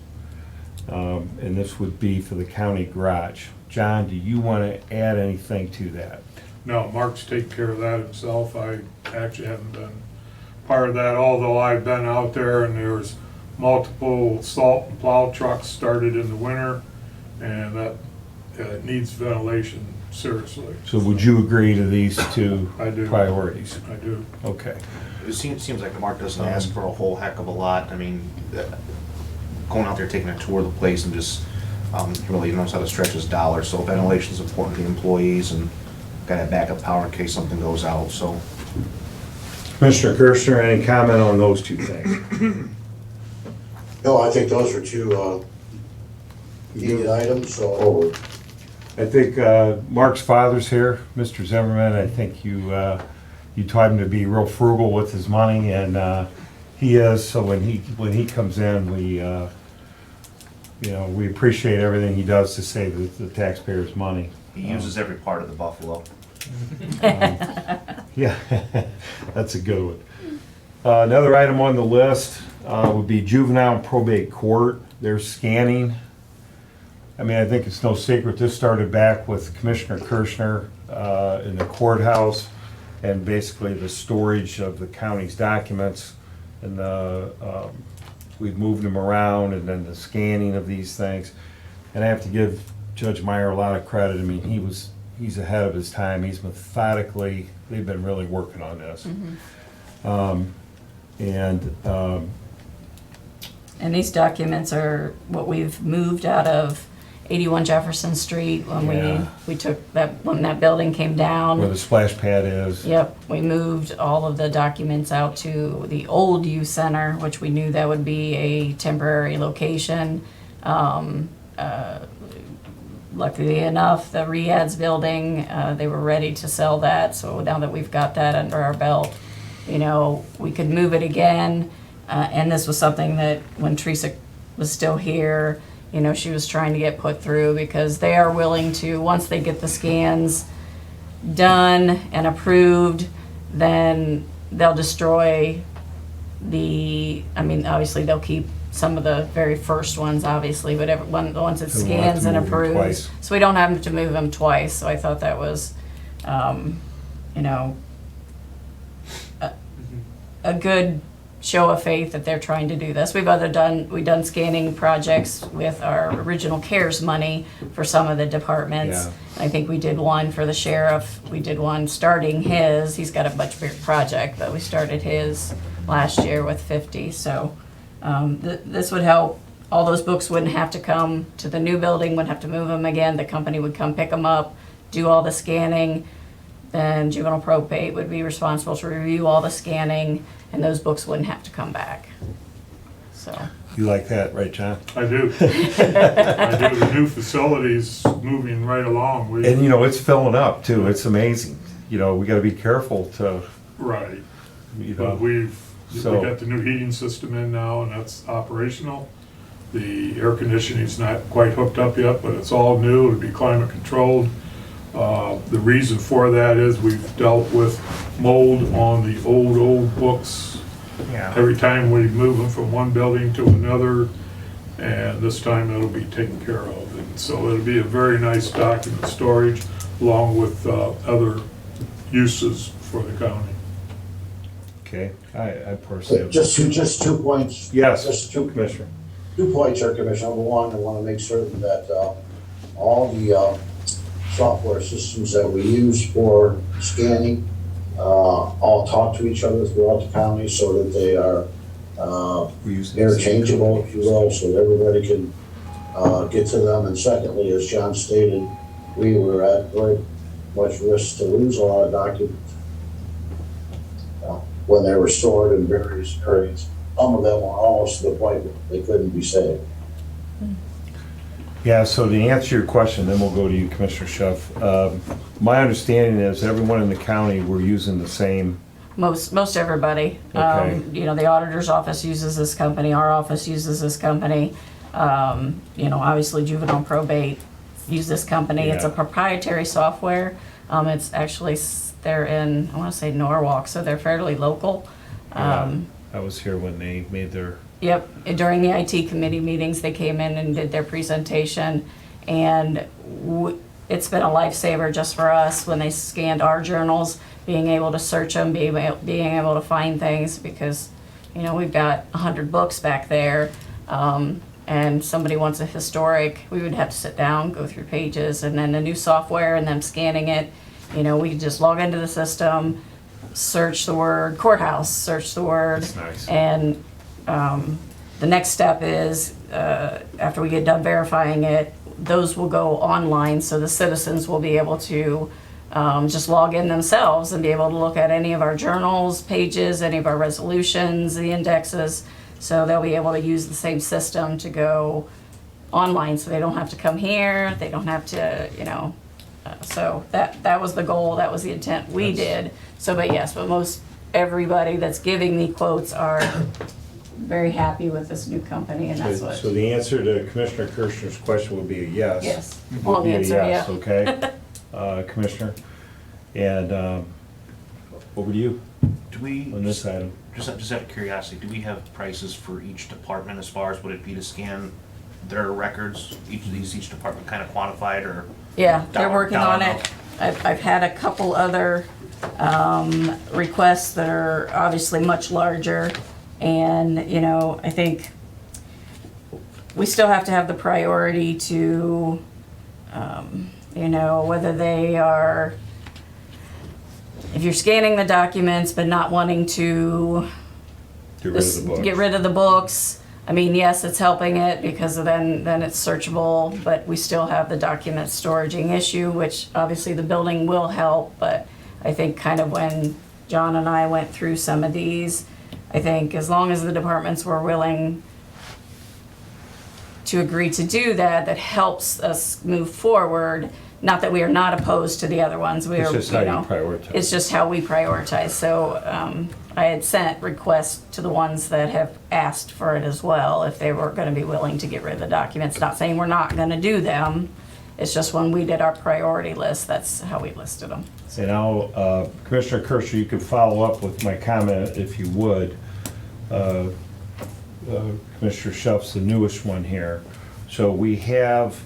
And this would be for the county garage. John, do you want to add anything to that? No, Mark's taking care of that himself. I actually haven't been part of that, although I've been out there, and there's multiple salt and plow trucks started in the winter, and that needs ventilation seriously. So would you agree to these 2 I do. priorities? I do. Okay. It seems like Mark doesn't ask for a whole heck of a lot. I mean, going out there, taking a tour of the place, and just really knows how to stretch his dollars. So ventilation is important to the employees, and got that backup power in case something goes out. So, Commissioner Kirschner, any comment on those 2 things? No, I think those are 2 needed items, so I think Mark's father's here, Mr. Zimmerman. I think you taught him to be real frugal with his money, and he is. So when he comes in, we appreciate everything he does to save the taxpayers' money. he uses every part of the buffalo. Yeah, that's a good one. Another item on the list would be juvenile and probate court. They're scanning. I mean, I think it's no secret, this started back with Commissioner Kirschner in the courthouse, and basically the storage of the county's documents, and we've moved them around, and then the scanning of these things. And I have to give Judge Meyer a lot of credit. I mean, he's ahead of his time. He's methodically, they've been really working on this. And these documents are what we've moved out of 81 Jefferson Street when Yeah. we took that, when that building came down. Where the splash pad is. Yep, we moved all of the documents out to the old youth center, which we knew that would be a temporary location. Luckily enough, the Riad's building, they were ready to sell that, so now that we've got that under our belt, you know, we could move it again. And this was something that when Teresa was still here, you know, she was trying to get put through, because they are willing to, once they get the scans done and approved, then they'll destroy the, I mean, obviously they'll keep some of the very first ones, obviously, but once it So we won't have scans to and move them approves. twice. So we don't have to move them twice, so I thought that was, you know, a good show of faith that they're trying to do this. We've done scanning projects with our original CARES money for some of the departments. Yeah. I think we did one for the sheriff. We did one starting his. He's got a much bigger project, but we started his last year with 50. So this would help. All those books wouldn't have to come to the new building, wouldn't have to move them again. The company would come pick them up, do all the scanning. Then juvenile probate would be responsible to review all the scanning, and those books wouldn't have to come back. So. You like that, right, John? I do. I do. The new facility's moving right along. And you know, it's filling up too. It's amazing. You know, we gotta be careful to, Right. you But know. we So- got the new heating system in now, and that's operational. The air conditioning's not quite hooked up yet, but it's all new. It'll be climate controlled. The reason for that is we've dealt with mold on the old books. Yeah. Every time we move them from one building to another, and this time it'll be taken care of. And so it'll be a very nice document storage, along with other uses for the county. Okay, I personally. Just 2 points. Yes, Just two Commissioner. 2 points here, Commissioner. Number one, I want to make certain that all the software systems that we use for scanning all talk to each other throughout the county, so that they are We use the same interchangeable, if you will, so that everybody can get to them. And secondly, as John stated, we were at very much risk to lose a lot of documents when they were stored in various areas. Some of them were almost to the point that they couldn't be saved. Yeah, so to answer your question, then we'll go to you, Commissioner Schuff. My understanding is everyone in the county, we're using the same, Most everybody. Okay. You know, the auditor's office uses this company, our office uses this company. You know, obviously juvenile probate use this company. It's a Yeah. proprietary software. It's actually, they're in, I wanna say Norwalk, so they're fairly local. I was here when they made their, Yep, and during the IT committee meetings, they came in and did their presentation, and it's been a lifesaver just for us when they scanned our journals, being able to search them, being able to find things, because, you know, we've got 100 books back there, and somebody wants a historic, we would have to sit down, go through pages, and then the new software and them scanning it, you know, we could just log into the system, search the word courthouse, search the word. That's nice. And the next step is, after we get done verifying it, those will go online, so the citizens will be able to just log in themselves and be able to look at any of our journals, pages, any of our resolutions, the indexes. So they'll be able to use the same system to go online, so they don't have to come here, they don't have to, you know. So that was the goal, that was the intent we did. So, but yes, but most everybody that's giving me quotes are very happy with this new company, and that's what. so the answer to Commissioner Kirschner's question would be a yes. Yes, Would long be a answer, yes, yeah. okay, Commissioner? And over to you. Do we, on this item. just out of curiosity, do we have prices for each department as far as would it be to scan their records? Each department kind of quantified or? Yeah, they're Dollar- working dollar on it. I've had a couple other requests that are obviously much larger. And, you know, I think we still have to have the priority to, you know, whether they are, if you're scanning the documents but not wanting to Get rid of the book. get rid of the books, I mean, yes, it's helping it because then it's searchable, but we still have the document storaging issue, which obviously the building will help, but I think kind of when John and I went through some of these, I think as long as the departments were willing to agree to do that, that helps us move forward. Not that we are not opposed to the other ones. We It's are, just you how you know, prioritize. it's just how we prioritize. So I had sent requests to the ones that have asked for it as well, if they were going to be willing to get rid of the documents. Not saying we're not going to do them. It's just when we did our priority list, that's how we listed them. And now, Commissioner Kirschner, you could follow up with my comment if you would. Commissioner Schuff's the newest one here. So we have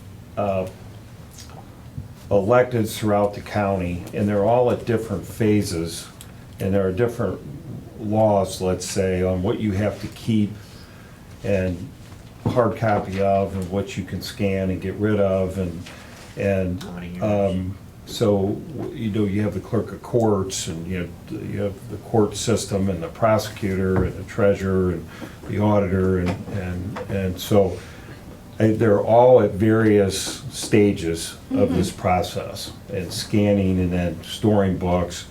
electeds throughout the county, and they're all at different phases, and there are different laws, let's say, on what you have to keep and hard copy of, and what you can scan and get rid of, and How many years? so, you know, you have the clerk of courts, and you have the court system, and the prosecutor, and the treasurer, and the auditor, and so they're all at various stages of this process, and scanning and then storing books.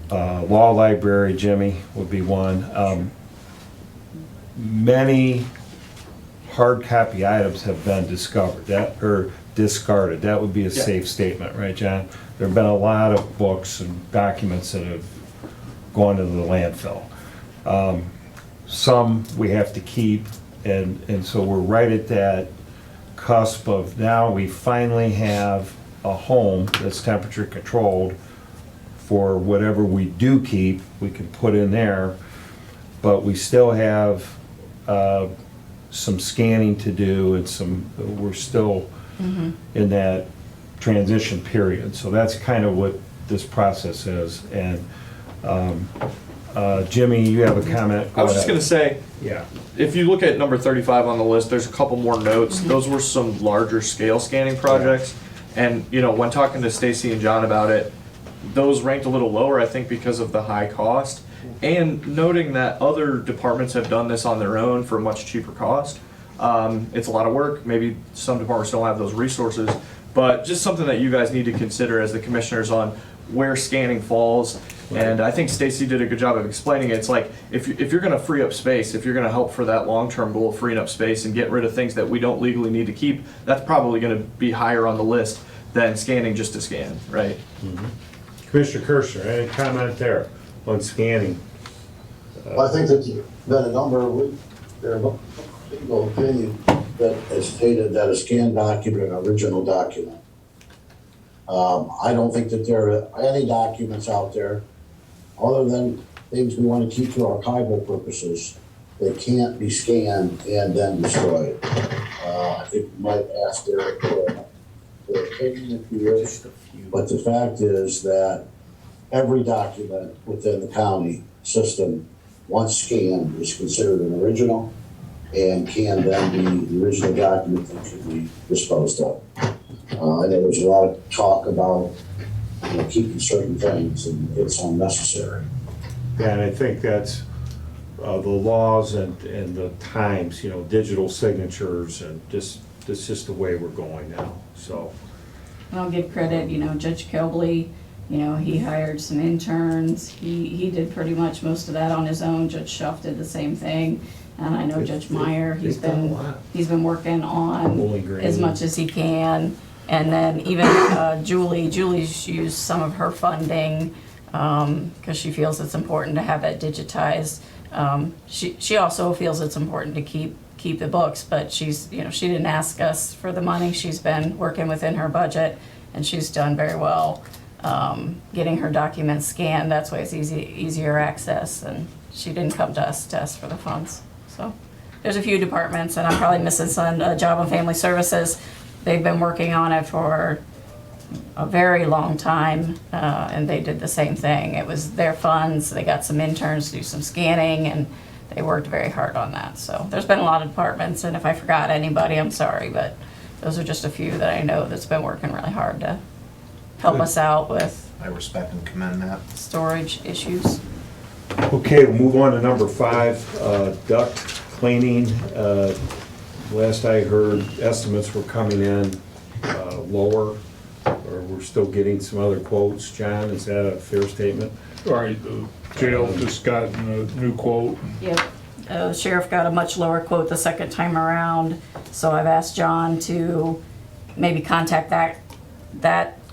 Law library, Jimmy, would be one. Many hard copy items have been discovered, or discarded. That would be a safe statement, right, John? There have been a lot of books and documents that have gone into the landfill. Some we have to keep, and so we're right at that cusp of now we finally have a home that's temperature controlled for whatever we do keep, we can put in there, but we still have some scanning to do, and we're still in that transition period. So that's kind of what this process is. And Jimmy, you have a comment? I was just gonna say, Yeah. if you look at number 35 on the list, there's a couple more notes. Those were some larger scale scanning projects. And, you know, when talking to Stacy and John about it, those ranked a little lower, I think, because of the high cost. And noting that other departments have done this on their own for a much cheaper cost. It's a lot of work. Maybe some departments don't have those resources, but just something that you guys need to consider as the commissioners on where scanning falls. And I think Stacy did a good job of explaining it. It's like, if you're gonna free up space, if you're gonna help for that long-term goal of freeing up space and get rid of things that we don't legally need to keep, that's probably gonna be higher on the list than scanning just to scan, right? Commissioner Kirschner, any comment there on scanning? I think that there's been a number of, there are legal opinion that has stated that a scanned document, an original document. I don't think that there are any documents out there, other than things we want to keep for archival purposes, that can't be scanned and then destroyed. I think you might ask their opinion if you wish, but the fact is that every document within the county system, once scanned, is considered an original and can then be the original document that should be disposed of. And there was a lot of talk about, you know, keeping certain things, and it's unnecessary. Yeah, and I think that's the laws and the times, you know, digital signatures, and that's just the way we're going now, so. And I'll give credit, you know, Judge Kelbley, you know, he hired some interns. He did pretty much most of that on his own. Judge Schuff did the same thing. And I know Judge Meyer, he's been working on Bowling Green. as much as he can. And then even Julie's used some of her funding because she feels it's important to have that digitized. She also feels it's important to keep the books, but she's, you know, she didn't ask us for the money. She's been working within her budget, and she's done very well getting her documents scanned. That's why it's easier access, and she didn't come to ask for the funds. So there's a few departments, and I'm probably missing some. Job and Family Services, they've been working on it for a very long time, and they did the same thing. It was their funds. They got some interns to do some scanning, and they worked very hard on that. So there's been a lot of departments, and if I forgot anybody, I'm sorry, but those are just a few that I know that's been working really hard to help us out with I respect and commend that. storage issues. Okay, we'll move on to number 5, duct cleaning. Last I heard, estimates were coming in lower, or we're still getting some other quotes. John, is that a fair statement? Right, the jail just got a new quote. Yep. The sheriff got a much lower quote the second time around, so I've asked John to maybe contact that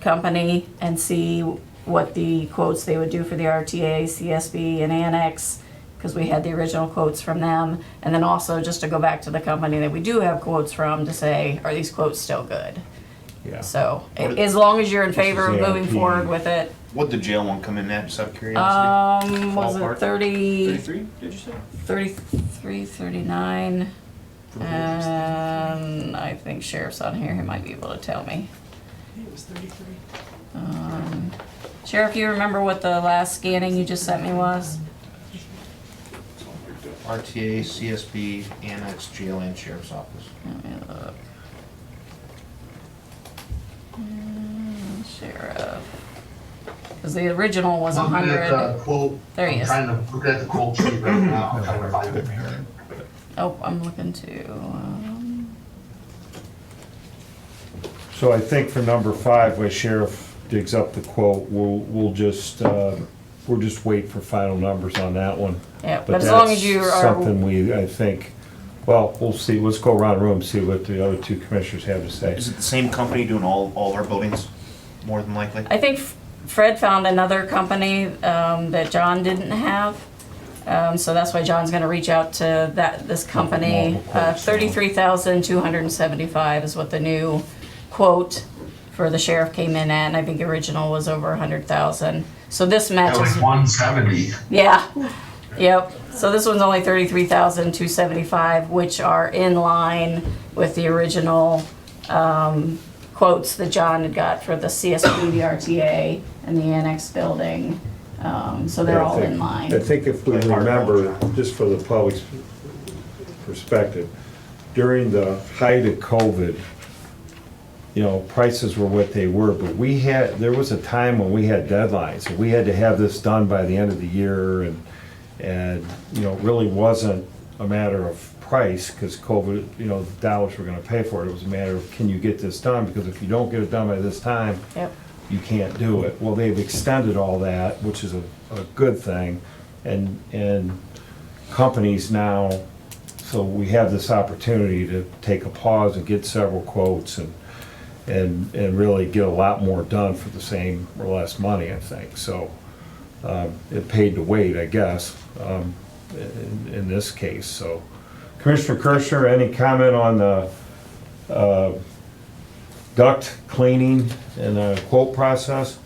company and see what the quotes they would do for the RTA, CSB, and Annex, because we had the original quotes from them, and then also just to go back to the company that we do have quotes from to say, are these quotes still good? Yeah. So, as long as you're in favor of This is moving ARP. forward with it. What'd the jail one come in at, just out of curiosity? Was it Ballpark? 33, did you say? 33, 39, and I think sheriff's on here, he might be able to tell me. It was 33. Sheriff, you remember what the last scanning you just sent me was? RTA, CSB, Annex, jail, and sheriff's office. Let me look. Sheriff. Because the original was 100. Quote. There he is. I'm trying to look at the quote sheet right now. I'm trying to find it. Oh, I'm looking too. So I think for number 5, where sheriff digs up the quote, we'll just wait for final numbers on that one. Yeah, but as long as you that's are, something I think, well, we'll see, let's go around the room, see what the other 2 commissioners have to say. Is it the same company doing all our buildings, more than likely? I think Fred found another company that John didn't have. So that's why John's gonna reach out to this company. Normal quotes, so. $33,275 is what the new quote for the sheriff came in at, and I think original was over 100,000. So this matches. 170. Yeah, yep. So this one's only $33,275, which are in line with the original quotes that John had got for the CSB, the RTA, and the Annex building. So they're all in line. I think if we remember, just for the public's perspective, during the height of COVID, prices were what they were, but there was a time when we had deadlines, and we had to have this done by the end of the year, and it really wasn't a matter of price, because COVID, the dollars were gonna pay for it. It was a matter of, can you get this done? Because if you don't get it done by this time, Yep. you can't do it. Well, they've extended all that, which is a good thing, and companies now, so we have this opportunity to take a pause and get several quotes and really get a lot more done for the same or less money, I think. So it paid to wait, I guess, in this case. So Commissioner Kirschner, any comment on the duct cleaning and the quote process?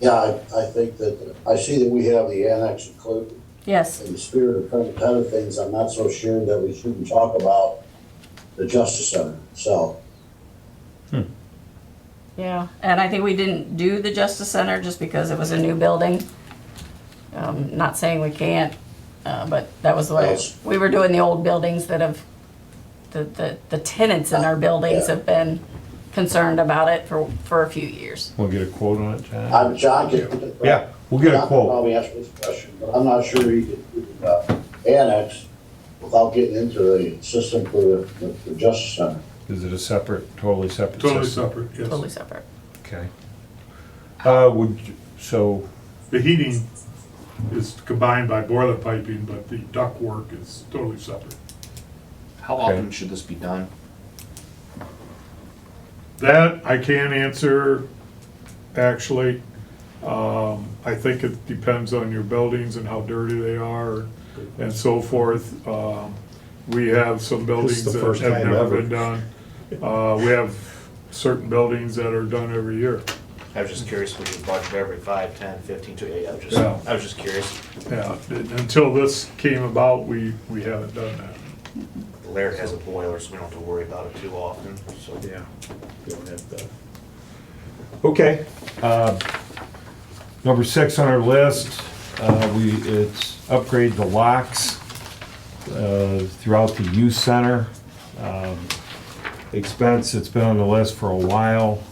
Yeah, I think that, I see that we have the annex included. Yes. In the spirit of trying to cover things, I'm not so sure that we shouldn't talk about the Justice Center itself. Yeah, and I think we didn't do the Justice Center just because it was a new building. Not saying we can't, but that was the way, we were doing the old buildings that have, the tenants in our buildings have been concerned about it for a few years. We'll get a quote on it, John? John can. Yeah, we'll get a John can quote. probably answer this question, but I'm not sure he could annex without getting into the system for the Justice Center. Is it a totally separate Totally system? separate, yes. Totally separate. Okay. So, The heating is combined by boiler piping, but the duct work is totally separate. How often should this be done? That I can't answer, actually. I think it depends on your buildings and how dirty they are and so forth. We have some buildings the that first have time never ever. been done. We have certain buildings that are done every year. I was just curious, would you budget every 5, 10, 15, yeah, Yeah. I was just curious. Yeah, until this came about, we haven't done that. Larry has a boiler, so we don't have to worry about it too often, so. Yeah. We don't have that. Okay. Number 6 on our list, it's upgrade the locks throughout the youth center. Expense, it's been on the list for a while.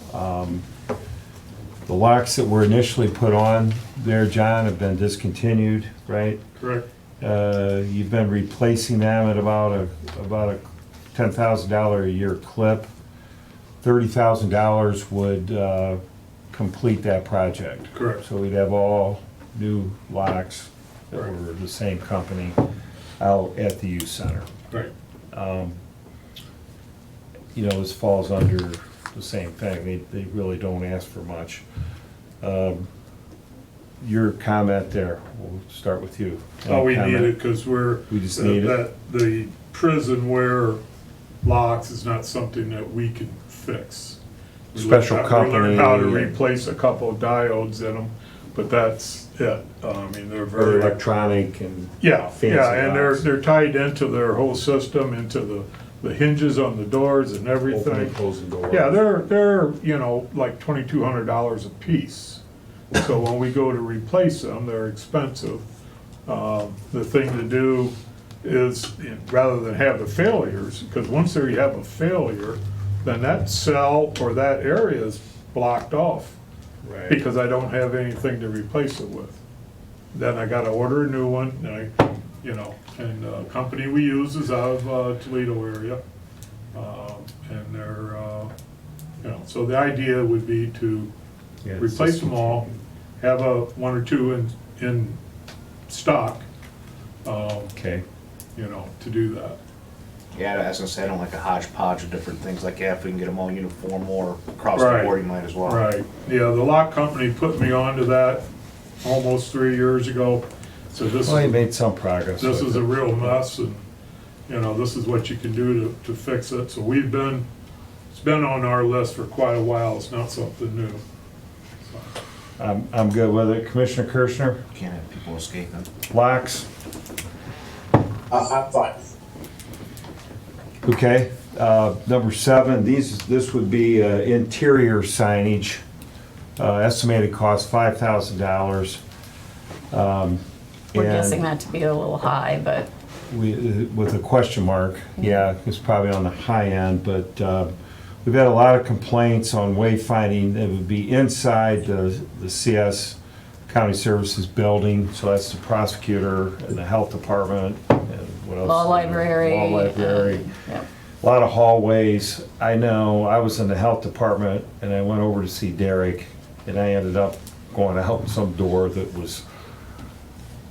The locks that were initially put on there, John, have been discontinued, right? Correct. You've been replacing them at about a $10,000 a year clip. $30,000 would complete that project. Correct. So we'd have all new locks that Right. were the same company out at the youth center. Right. You know, this falls under the same thing. They really don't ask for much. Your comment there, we'll start with you. Oh, we Comment? need it because We just need it? the prison wear locks is not something that we can fix. Special We learned company. how to replace a couple of diodes in them, but that's it. I mean, they're Very very, electronic and. yeah, fancy yeah, and locks. they're tied into their whole system, into the hinges on the doors and Open everything. and closing doors. Yeah, they're, you know, like $2,200 a piece. So when we go to replace them, they're expensive. The thing to do is, rather than have the failures, because once there you have a failure, then that cell or that area is blocked off, Right. because I don't have anything to replace it with. Then I gotta order a new one, and and the company we use is out of Toledo area. And they're, so the idea would be to Yeah, it's replace just- them all, have one or two in stock, Okay. to do that. Yeah, as I said, I don't like a hodgepodge of different things like that. If we can get them all uniform or across the Right. board, you might as well. Right, yeah, the lock company put me onto that almost 3 years ago, so this Well, you is, made some progress. this with is it. a real mess, and, this is what you can do to fix it. So it's been on our list for quite a while, it's not something new. I'm good with it. Commissioner Kirschner, Can't have people escaping. locks, I'm fine. okay. Number 7, this would be interior signage, estimated cost $5,000. We're guessing that to be a little high, but With a question mark, yeah, it's probably on the high end, but we've had a lot of complaints on wayfinding. It would be inside the CS County Services building, so that's the prosecutor and the health department and what else? law library. Law library. Yep. A lot of hallways. I know, I was in the health department and I went over to see Derek and I ended up going out some door that was,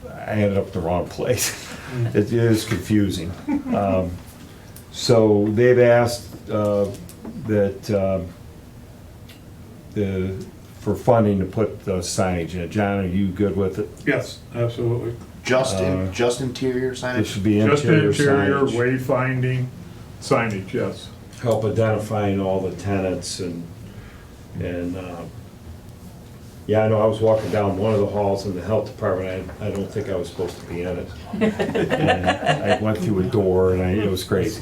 I ended up in the wrong place. It is confusing. So they've asked for funding to put the signage in. John, are you good with it? Yes, absolutely. Just interior This signage? should be Just interior interior signage. wayfinding signage, yes. Help identifying all the tenants and, yeah, I know I was walking down one of the halls in the health department. I don't think I was supposed to be in it. And I went through a door and it was crazy.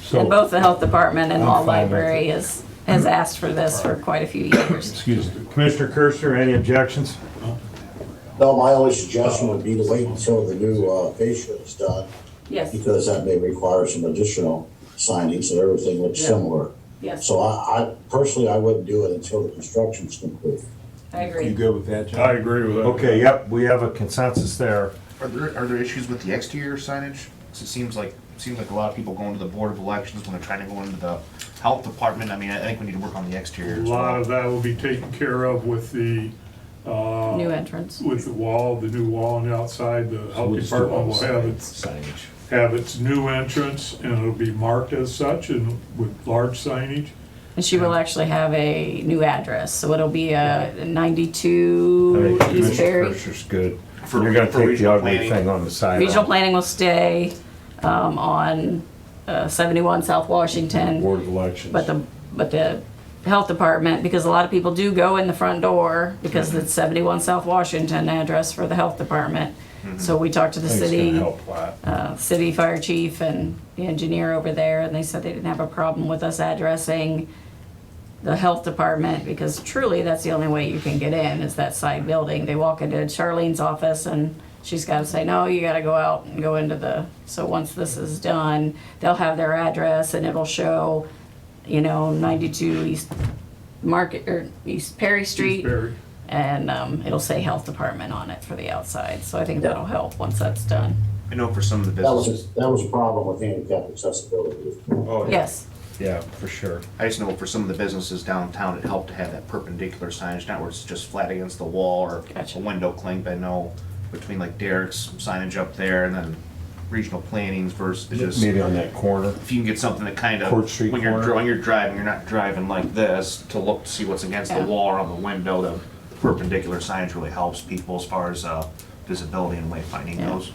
So, And both the health department and I'm law fine with library has asked for this for quite a few years. excuse me, Commissioner Kirschner, any objections? No, my only suggestion would be to wait until the new fascia is done, Yes, because that may require some additional signage, so everything looks similar. yes, So I personally, I wouldn't do it until the construction's complete. I You agree. good with that, John? I agree with that. Okay, yep, we have a consensus there. Are there issues with the exterior signage? 'Cause it seems like a lot of people go into the Board of Elections when they're trying to go into the health department. I mean, I think we need to work on the A exterior as lot well. of that will be taken care of with the, New entrance. with the wall, the new wall on the outside. The health We'll just do all department will have its, signage. new entrance, and it'll be marked as such and with large signage. And she will actually have a new address, so it'll be a I 92 think East Commissioner Berry. Kirschner's good. For- You're gonna for take the regional ugly planning. thing on the side. Regional planning will stay on 71 South Washington, Board of Elections. but the health department, because a lot of people do go in the front door because it's 71 South Washington address for the health department. So we talked to the I think it's city, gonna help a lot. city fire chief and the engineer over there, and they said they didn't have a problem with us addressing the health department, because truly that's the only way you can get in, is that side building. They walk into Charlene's office and she's gotta say, no, you gotta go out and go into the, so once this is done, they'll have their address and it'll show, 92 East Market, or East Perry Street. Barry. And it'll say health department on it for the outside, so I think that'll help once that's done. I know for some of the That was, businesses, that was a problem with handicap accessibility. Oh, yeah. Yes, Yeah, for sure. I just know for some of the businesses downtown, it helped to have that perpendicular signage, not where it's just flat against the wall or Gotcha. a window clink. I know between like Derek's signage up there and then regional plannings versus just, Maybe on that corner. if you can get something that kind of, Court Street when corner. when you're driving, you're not driving like this to look to see what's against the Yeah. wall or on the window. The perpendicular signage really helps people as far as visibility and wayfinding Yeah. goes.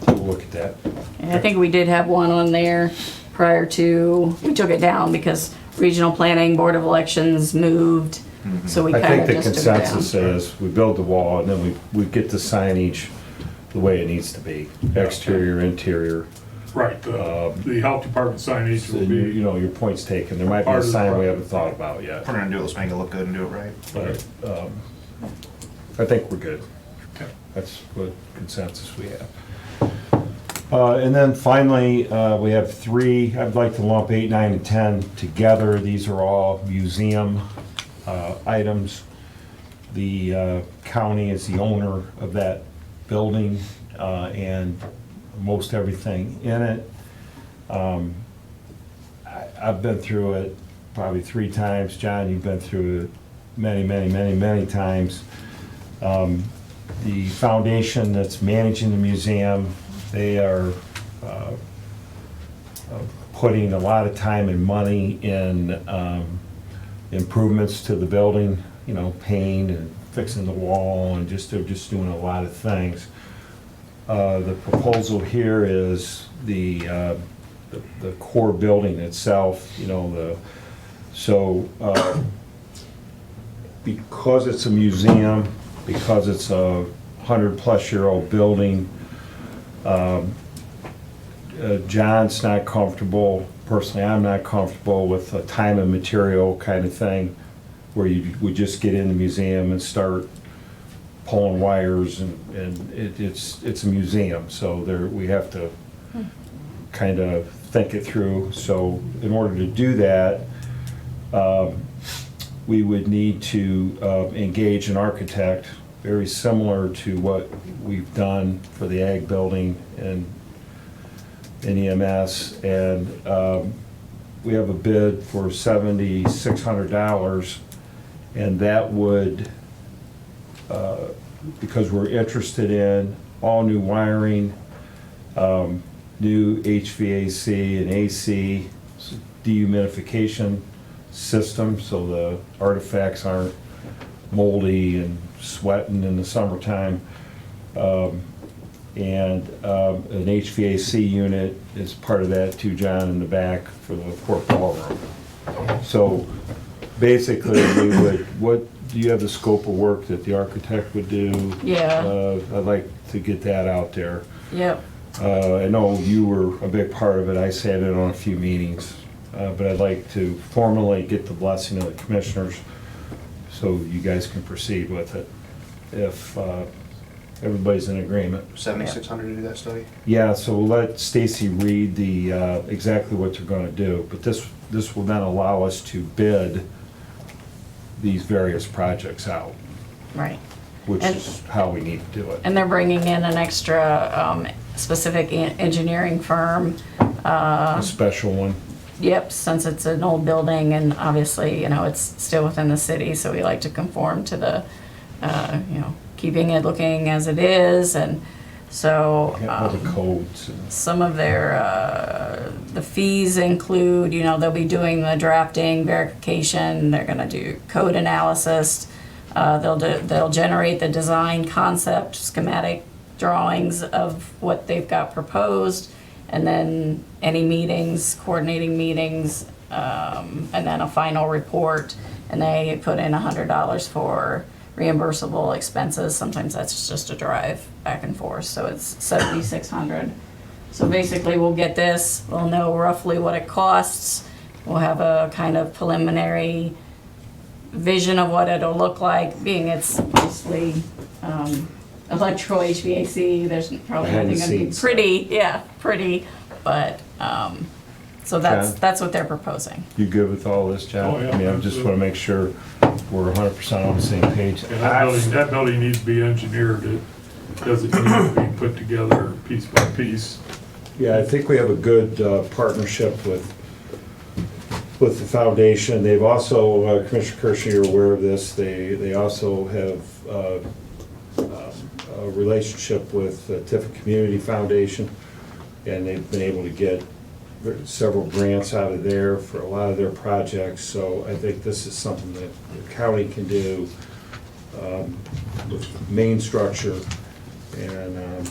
We'll look at that. and I think we did have one on there prior to, we took it down because regional planning, board of elections moved, so we I kind think of the just took it down. consensus is we build the wall and then we get the signage the way it needs to be, exterior, interior. Right, the health department signage So will be, your point's taken. There might be Part a of the sign we project. haven't thought about yet, If we're gonna do it, let's make it look good and do it right. but I think we're good. Okay. That's what consensus we have. And then finally, we have three, I'd like to lump 8, 9, and 10 together. These are all museum items. The county is the owner of that building and most everything in it. I've been through it probably 3 times. John, you've been through it many times. The foundation that's managing the museum, they are putting a lot of time and money in improvements to the building, paint and fixing the wall, and they're just doing a lot of things. The proposal here is the core building itself, because it's a museum, because it's a 100-plus-year-old building, John's not comfortable, personally I'm not comfortable with a time and material kind of thing, where you would just get in the museum and start pulling wires, and it's a museum, so we have to kind of think it through. So in order to do that, we would need to engage an architect, very similar to what we've done for the ag building and EMS, and we have a bid for $7,600, and that would, because we're interested in all new wiring, new HVAC and AC, dehumidification system, so the artifacts aren't moldy and sweating in the summertime. And an HVAC unit is part of that too, John, in the back for the fourth ballroom. So basically, what do you have the scope of work that the architect would do? Yeah. I'd like to get that out there. Yep, I know you were a big part of it. I sat in on a few meetings, but I'd like to formally get the blessing of the commissioners so you guys can proceed with it if everybody's in agreement. 7,600 to do that study? Yeah, so we'll let Stacy read the exactly what they're going to do, but this will then allow us to bid these various projects out, right. which And- is how we need to do it. And they're bringing in an extra specific engineering firm. A special one. Yep, since it's an old building and obviously, it's still within the city, so we like to conform to the, keeping it looking as it is, and so. All the codes. And Some of their, the fees include, they'll be doing the drafting, verification, they're gonna do code analysis. They'll generate the design concept, schematic drawings of what they've got proposed, and then any meetings, coordinating meetings, and then a final report, and they put in $100 for reimbursable expenses. Sometimes that's just a drive back and forth, so it's $7,600. So basically, we'll get this, we'll know roughly what it costs, we'll have a kind of preliminary vision of what it'll look like, being it's mostly electrical HVAC, there's probably Behind the nothing gonna be scenes. pretty, but, so John? that's what they're proposing. You good with all this, John? Oh, yeah, I mean, I just want to make sure we're 100% on the same page. Yeah, that building needs to be engineered. It doesn't need to be put together piece by piece. Yeah, I think we have a good partnership with the foundation. They've also, Commissioner Kirschner, you're aware of this, they also have a relationship with Tiffin Community Foundation, and they've been able to get several grants out of there for a lot of their projects, so I think this is something that the county can do with main structure, and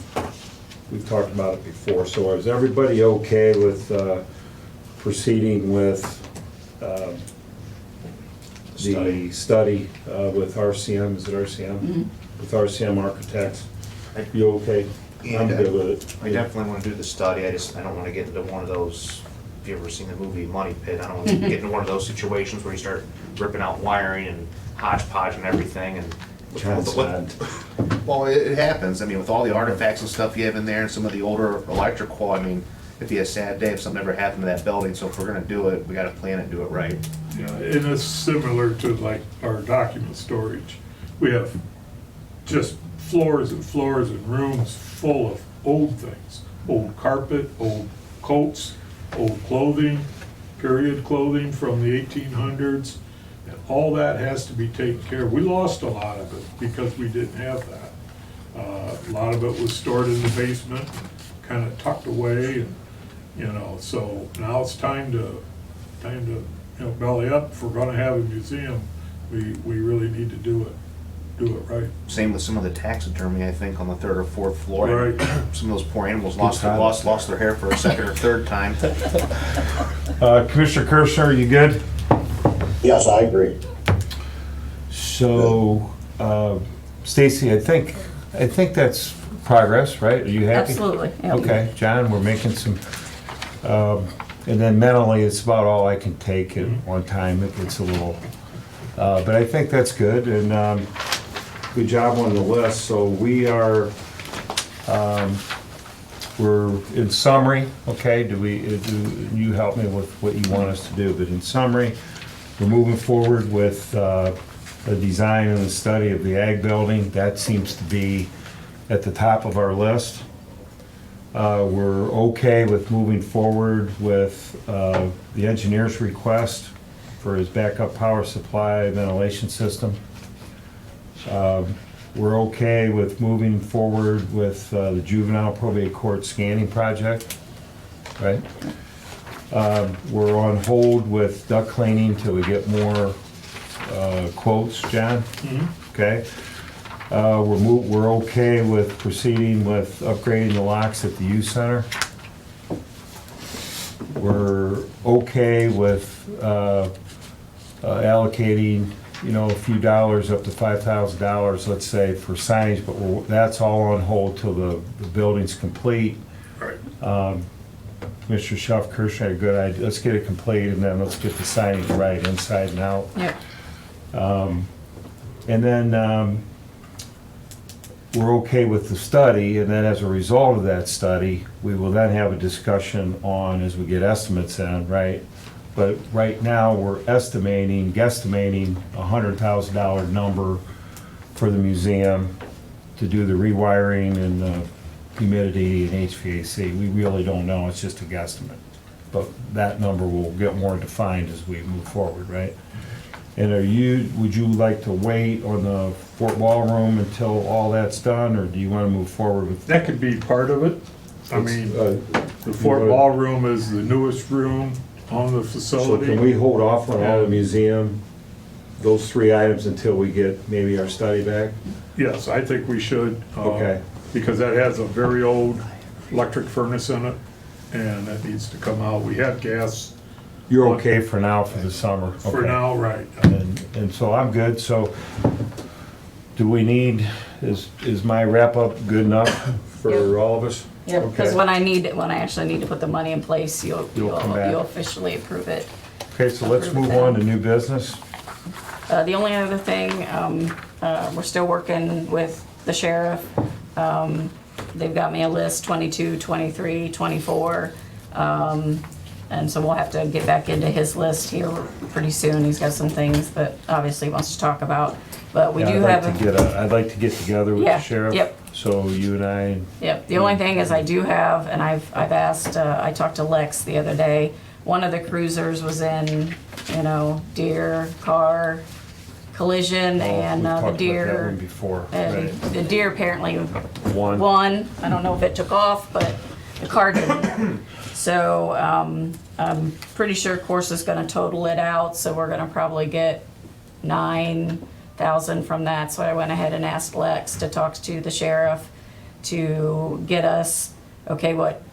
we've talked about it before. So is everybody okay with proceeding with the study with RCM? Is it RCM? Mhm. With RCM Architects? You okay? I'm good with it. I definitely want to do the study, I don't want to get into one of those, if you've ever seen the movie Money Pit, I don't want to get into one of those situations where you start ripping out wiring and hodgepodge and everything, and John's not. well, it happens, I mean, with all the artifacts and stuff you have in there and some of the older electrical, I mean, it'd be a sad day if something ever happened to that building, so if we're gonna do it, we gotta plan it and do it right. Yeah, and it's similar to like our document storage. We have just floors and floors and rooms full of old things. Old carpet, old coats, old clothing, period clothing from the 1800s. And all that has to be taken care of. We lost a lot of it because we didn't have that. A lot of it was stored in the basement, kind of tucked away, and, you know, so now it's time to, you know, belly up. If we're gonna have a museum, we really need to do it right. Same with some of the taxidermy, I think, on the third or fourth floor. Right. Some of those poor animals lost their hair for a second or third time. Commissioner Kirschner, you good? Yes, I agree. So, Stacy, I think that's progress, right? Are you happy? Absolutely, yeah. Okay, John, we're making some, and then mentally, it's about all I can take at one time. It gets a little, but I think that's good, and good job on the list. So we are, we're in summary, okay? Do you help me with what you want us to do? But in summary, we're moving forward with the design and the study of the ag building. That seems to be at the top of our list. We're okay with moving forward with the engineer's request for his backup power supply ventilation system. We're okay with moving forward with the juvenile probate court scanning project, right? We're on hold with duct cleaning till we get more quotes, John? Okay. We're okay with proceeding with upgrading the locks at the youth center. We're okay with allocating, you know, a few dollars up to $5,000, let's say, for signage, but that's all on hold till the building's complete. Right. Mr. Schuff, Kirschner had a good idea. Let's get it complete, and then let's get the signage right inside and out. Yep. And then we're okay with the study, and then as a result of that study, we will then have a discussion on, as we get estimates in, right? But right now, we're guesstimating $100,000 number for the museum to do the rewiring and the humidity and HVAC. We really don't know, it's just a guesstimate. But that number will get more defined as we move forward, right? And would you like to wait on the Fort Ballroom until all that's done, or do you want to move forward with? That could be part of it. I mean, the Fort Ballroom is the newest room on the So facility. can we hold off on all the museum, those three items, until we get maybe our study back? Yes, I think we should. Okay. Because that has a very old electric furnace in it, and that needs to come out. We have gas You're okay for now for the summer? For Okay. now, right. And so I'm good, so do we need, is my wrap-up good enough for Yep. all of us? Yep, because Okay. when I actually need to put the money in place, you'll come back. officially approve it. Okay, so let's move on to new business. The only other thing, we're still working with the sheriff. They've got me a list, 22, 23, 24. And so we'll have to get back into his list here pretty soon. He's got some things that obviously he wants to talk about. But we Yeah, do have. I'd like to get together with Yeah, the sheriff. yep. So you and I, Yep, the only thing is I do have, and I've asked, I talked to Lex the other day, one of the cruisers was in, deer, car, collision, and we've the talked about that deer, one before, right? the deer apparently One. won. I don't know if it took off, but the car didn't. So, I'm pretty sure Course is gonna total it out, so we're gonna probably get 9,000 from that. So I went ahead and asked Lex to talk to the sheriff to get us, okay, what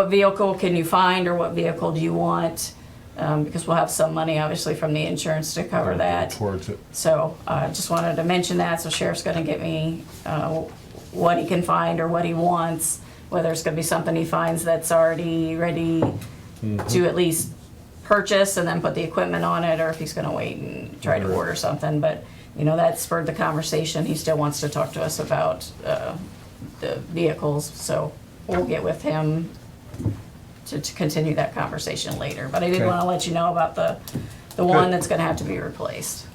vehicle can you find, or what vehicle do you want? Because we'll have some money obviously from the insurance to cover that. Towards it. So I just wanted to mention that, so sheriff's gonna get me what he can find or what he wants, whether it's gonna be something he finds that's already ready to at least purchase and then put the equipment on it, or if he's gonna wait and try to order something. But, that spurred the conversation. He still wants to talk to us about the vehicles, so we'll get with him to continue that conversation later. But I did Okay. wanna let you know about the one that's gonna have to be replaced.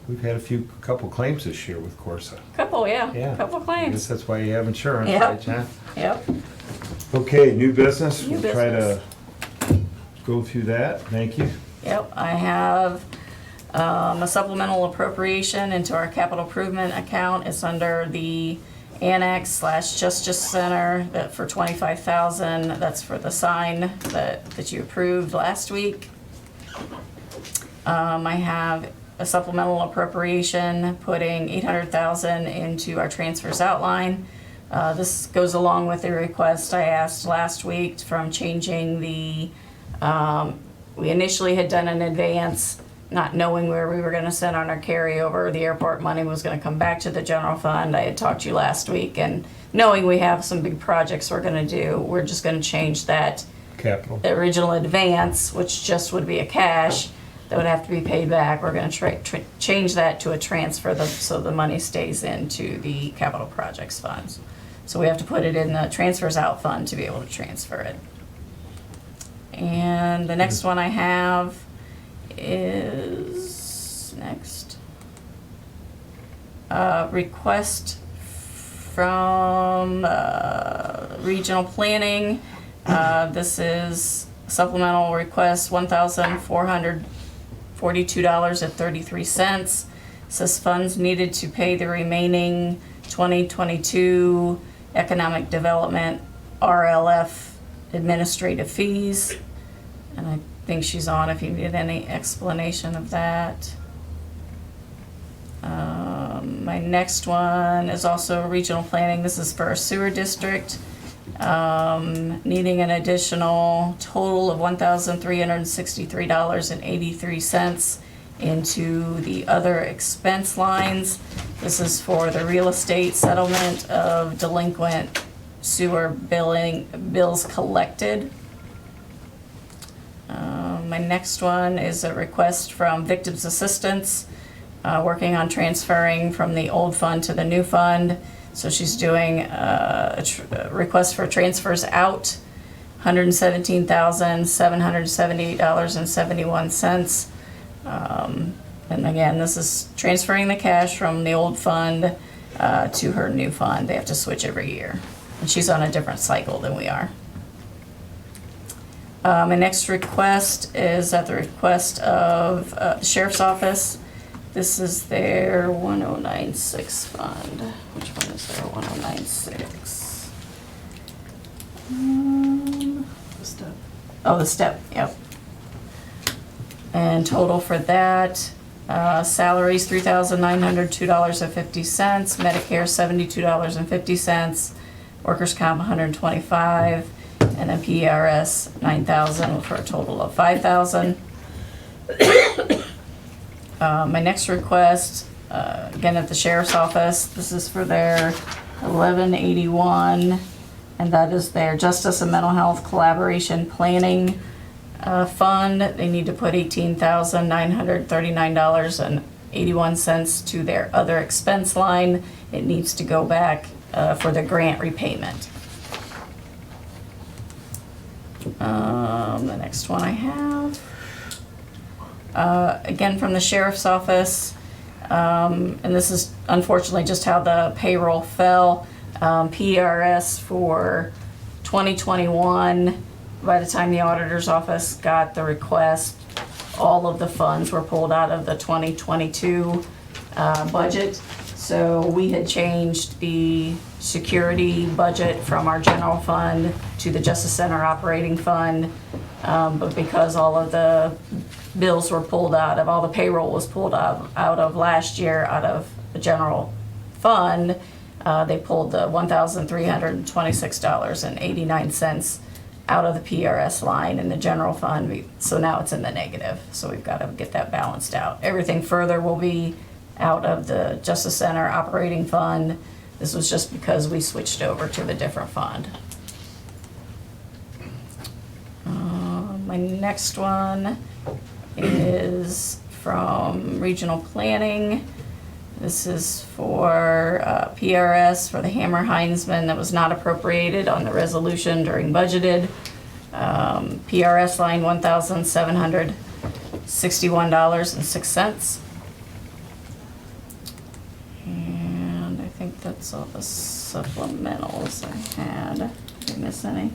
We've had couple claims this year with Corsa. Couple, Yeah. couple I guess claims. that's why you have insurance, Yep. right, John? Yep, Okay, new business. New We'll try to business. go through that. Thank you. yep. I have a supplemental appropriation into our capital improvement account. It's under the Annex/Justice Center that for 25,000. That's for the sign that you approved last week. I have a supplemental appropriation putting 800,000 into our transfers outline. This goes along with the request I asked last week from changing the, we initially had done an advance, not knowing where we were gonna send on our carryover. The airport money was gonna come back to the general fund. I had talked to you last week, and knowing we have some big projects we're gonna do, we're just gonna change that Capital. original advance, which just would be a cash that would have to be paid back. We're gonna change that to a transfer, so the money stays into the capital projects funds. So we have to put it in the transfers out fund to be able to transfer it. And the next one I have is next. Request from regional planning. This is supplemental request, $1,442.33. Says funds needed to pay the remaining 2022 economic development RLF administrative fees. And I think she's on if you need any explanation of that. My next one is also regional planning. This is for a sewer district. Needing an additional total of $1,363.83 into the other expense lines. This is for the real estate settlement of delinquent sewer bills collected. My next one is a request from Victims Assistance, working on transferring from the old fund to the new fund. So she's doing a request for transfers out, $117,778.71. And again, this is transferring the cash from the old fund to her new fund. They have to switch every year. And she's on a different cycle than we are. My next request is at the request of the Sheriff's Office. This is their 1096 fund. Which one is their 1096? The step. Oh, the step, yep. And total for that, salaries $3,902.50, Medicare $72.50, workers' comp $125, and then PRS 9,000 for a total of 5,000. My next request, again at the sheriff's office, this is for their 1181, and that is their Justice and Mental Health Collaboration Planning Fund. They need to put $18,939.81 to their other expense line. It needs to go back for the grant repayment. The next one I have, again from the sheriff's office, and this is unfortunately just how the payroll fell. PRS for 2021, by the time the auditor's office got the request, all of the funds were pulled out of the 2022 budget. So we had changed the security budget from our general fund to the Justice Center operating fund. But because all of the bills were pulled out of, all the payroll was pulled out of last year out of the general fund, they pulled the $1,326.89 out of the PRS line in the general fund. So now it's in the negative. So we've got to get that balanced out. Everything further will be out of the Justice Center operating fund. This was just because we switched over to the different fund. My next one is from Regional Planning. This is for PRS for the Hammer Heinzman that was not appropriated on the resolution during budgeted. PRS line $1,761.06. And I think that's all the supplementals I had. Did I miss any?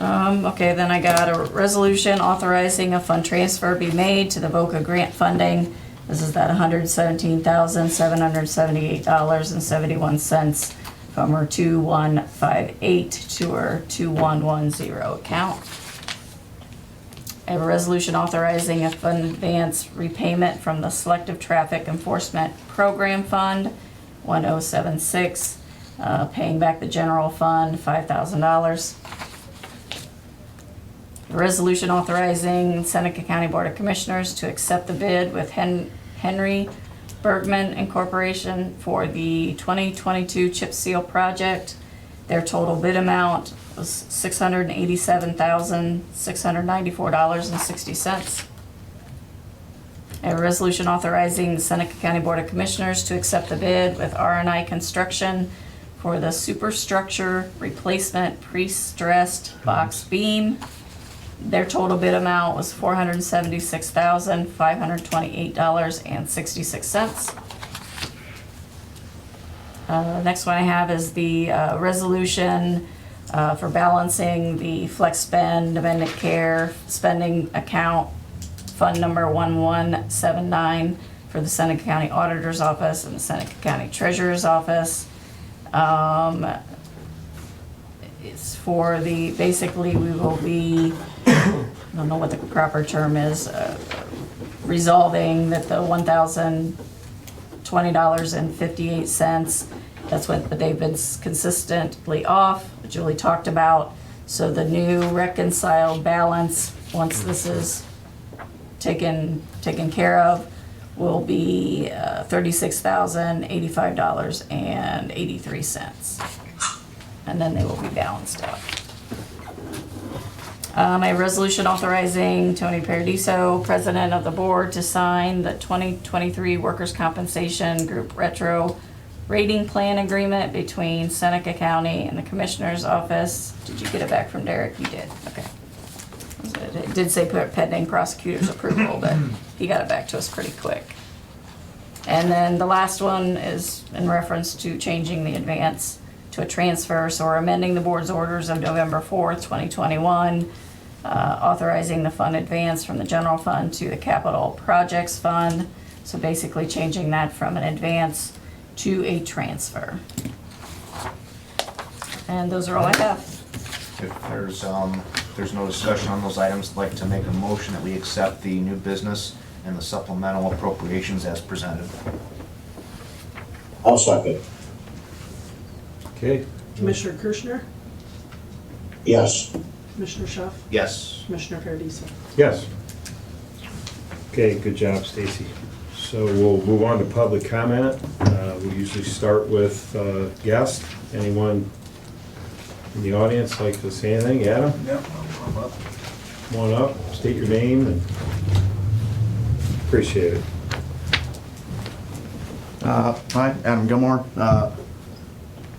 Okay, then I got a resolution authorizing a fund transfer be made to the VOCA grant funding. This is that $117,778.71 from her 2158 to her 2110 account. I have a resolution authorizing a fund advance repayment from the Selective Traffic Enforcement Program Fund 1076, paying back the general fund $5,000. A resolution authorizing Seneca County Board of Commissioners to accept the bid with Henry Bergman Incorporation for the 2022 chip seal project. Their total bid amount was $687,694.60. A resolution authorizing the Seneca County Board of Commissioners to accept the bid with R&I Construction for the superstructure replacement pre-stressed box beam. Their total bid amount was $476,528.66. Next one I have is the resolution for balancing the flex spend amendment care spending account fund number 1179 for the Seneca County Auditor's Office and the Seneca County Treasurer's Office. It's for the, basically we will be, I don't know what the proper term is, resolving that the $1,020.58, that's what they've been consistently off, Julie talked about. So the new reconciled balance, once this is taken care of, will be $36,085.83. And then they will be balanced out. A resolution authorizing Tony Paradiso, President of the Board, to sign the 2023 Workers' Compensation Group Retro Rating Plan Agreement between Seneca County and the Commissioner's Office. Did you get it back from Derek? You did, okay. It did say pending prosecutor's approval, but he got it back to us pretty quick. And then the last one is in reference to changing the advance to a transfer. So we're amending the board's orders of November 4th, 2021, authorizing the fund advance from the general fund to the capital projects fund. So basically changing that from an advance to a transfer. And those are all I have. If there's no discussion on those items, I'd like to make a motion that we accept the new business and the supplemental appropriations as presented. I'll second. Okay, Commissioner Kirschner, Yes. Commissioner Schuff, Yes. Commissioner Paradisi. Yes. Okay, good job, Stacy. So we'll move on to public comment. We usually start with guests. Anyone in the audience like to say anything? Adam? Yep. Come on up, state your name, and appreciate it. Hi, Adam Gilmore.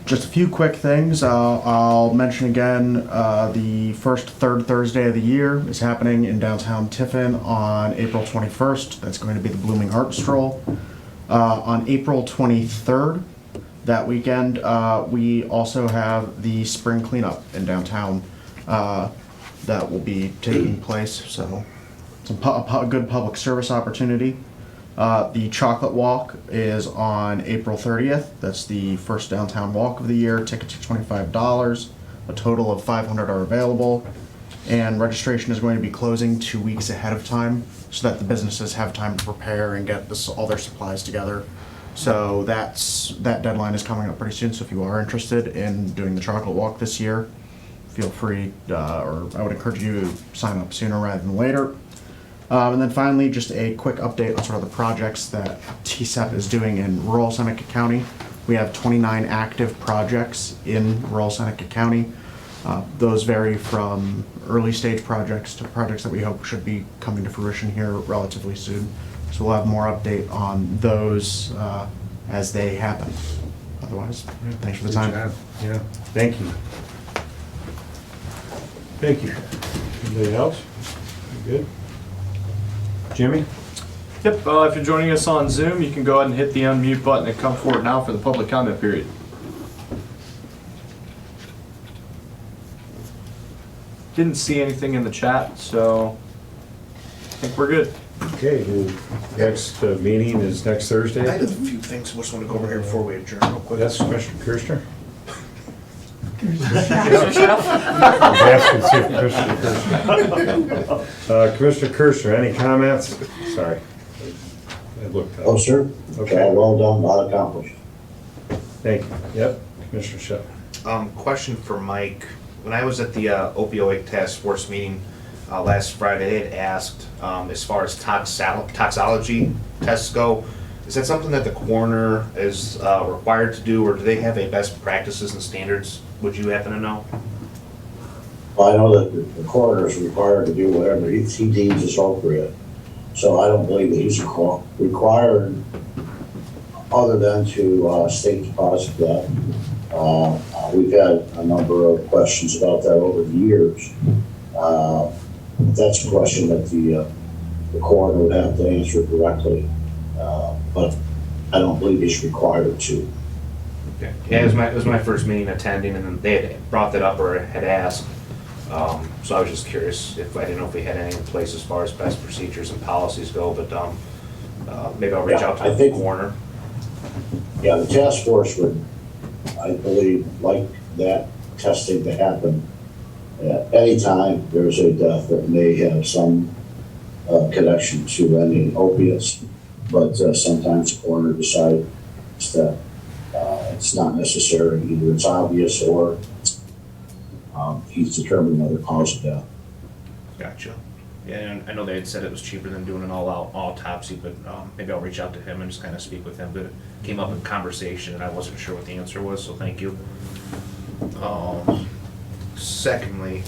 Just a few quick things. I'll mention again, the first third Thursday of the year is happening in downtown Tiffin on April 21st. That's going to be the Blooming Art Stroll. On April 23rd, that weekend, we also have the spring cleanup in downtown that will be taking place. So it's a good public service opportunity. The chocolate walk is on April 30th. That's the first downtown walk of the year. Tickets are $25. A total of 500 are available. And registration is going to be closing 2 weeks ahead of time so that the businesses have time to prepare and get all their supplies together. So that deadline is coming up pretty soon. So if you are interested in doing the chocolate walk this year, feel free, or I would encourage you to sign up sooner rather than later. And then finally, just a quick update on sort of the projects that TSEP is doing in rural Seneca County. We have 29 active projects in rural Seneca County. Those vary from early stage projects to projects that we hope should be coming to fruition here relatively soon. So we'll have more update on those as they happen. Otherwise, thanks for the time. Good job. Yeah, thank you. Thank you. Anybody else? You good? Jimmy? Yep, if you're joining us on Zoom, you can go ahead and hit the unmute button and come forward now for the public comment period. Didn't see anything in the chat, so I think we're good. Okay, well, next meeting is next I Thursday. had a few things I just want to go over here before we adjourn real quick. That's Commissioner Kirschner? Commissioner Schuff? I was asking to see if Commissioner Kirschner. Commissioner Kirschner, any comments? Sorry. I looked Oh, up. sir? Okay. Well done, lot accomplished. Thank you. Yep, Commissioner Shutt. Question for Mike. When I was at the opioid task force meeting last Friday, they had asked, as far as toxology tests go, is that something that the coroner is required to do, or do they have a best practices and standards? Would you happen to know? Well, I know that the coroner is required to do whatever he deems is appropriate. So I don't believe that he's required, other than to state the cause of death. We've had a number of questions about that over the years. That's a question that the coroner would have to answer directly. But I don't believe he's required to. Okay. Yeah, it was my first meeting attending, and then they had brought that up or had asked. So I was just curious I didn't know if we had any in place as far as best procedures and policies go, but maybe I'll reach out to the coroner. Yeah, the task force would, I believe, like that testing to happen at any time there's a death that may have some connection to any opiates, but sometimes the coroner decides that it's not necessary, either it's obvious or he's determining other cause of death. Gotcha. Yeah, and I know they had said it was cheaper than doing an all-out autopsy, but maybe I'll reach out to him and just kind of speak with him. But it came up in conversation, and I wasn't sure what the answer was, so thank you. Secondly,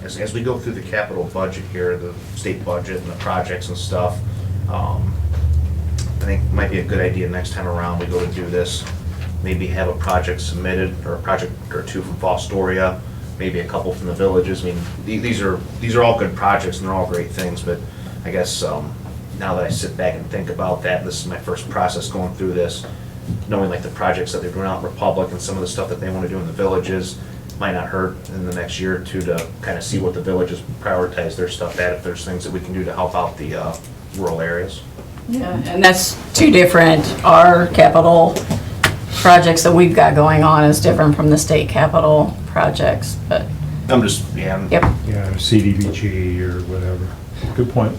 as we go through the capital budget here, the state budget and the projects and stuff, I think it might be a good idea next time around we go to do this, maybe have a project submitted, or a project or two from Fostoria, maybe a couple from the villages. I mean, these are all good projects and they're all great things, but I guess now that I sit back and think about that, this is my first process going through this, knowing like the projects that they're doing out in Republic and some of the stuff that they want to do in the villages, might not hurt in the next year or two to kind of see what the villages prioritize their stuff at, if there's things that we can do to help out the rural areas. Yeah, and that's two different, our capital projects that we've got going on is different from the state capital projects, but. I'm just, yeah. Yep. Yeah, CDBG or whatever. Good point.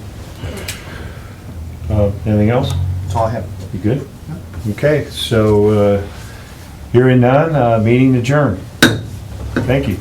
Anything else? That's all I have. You good? Okay, so hearing none, meeting adjourned. Thank you.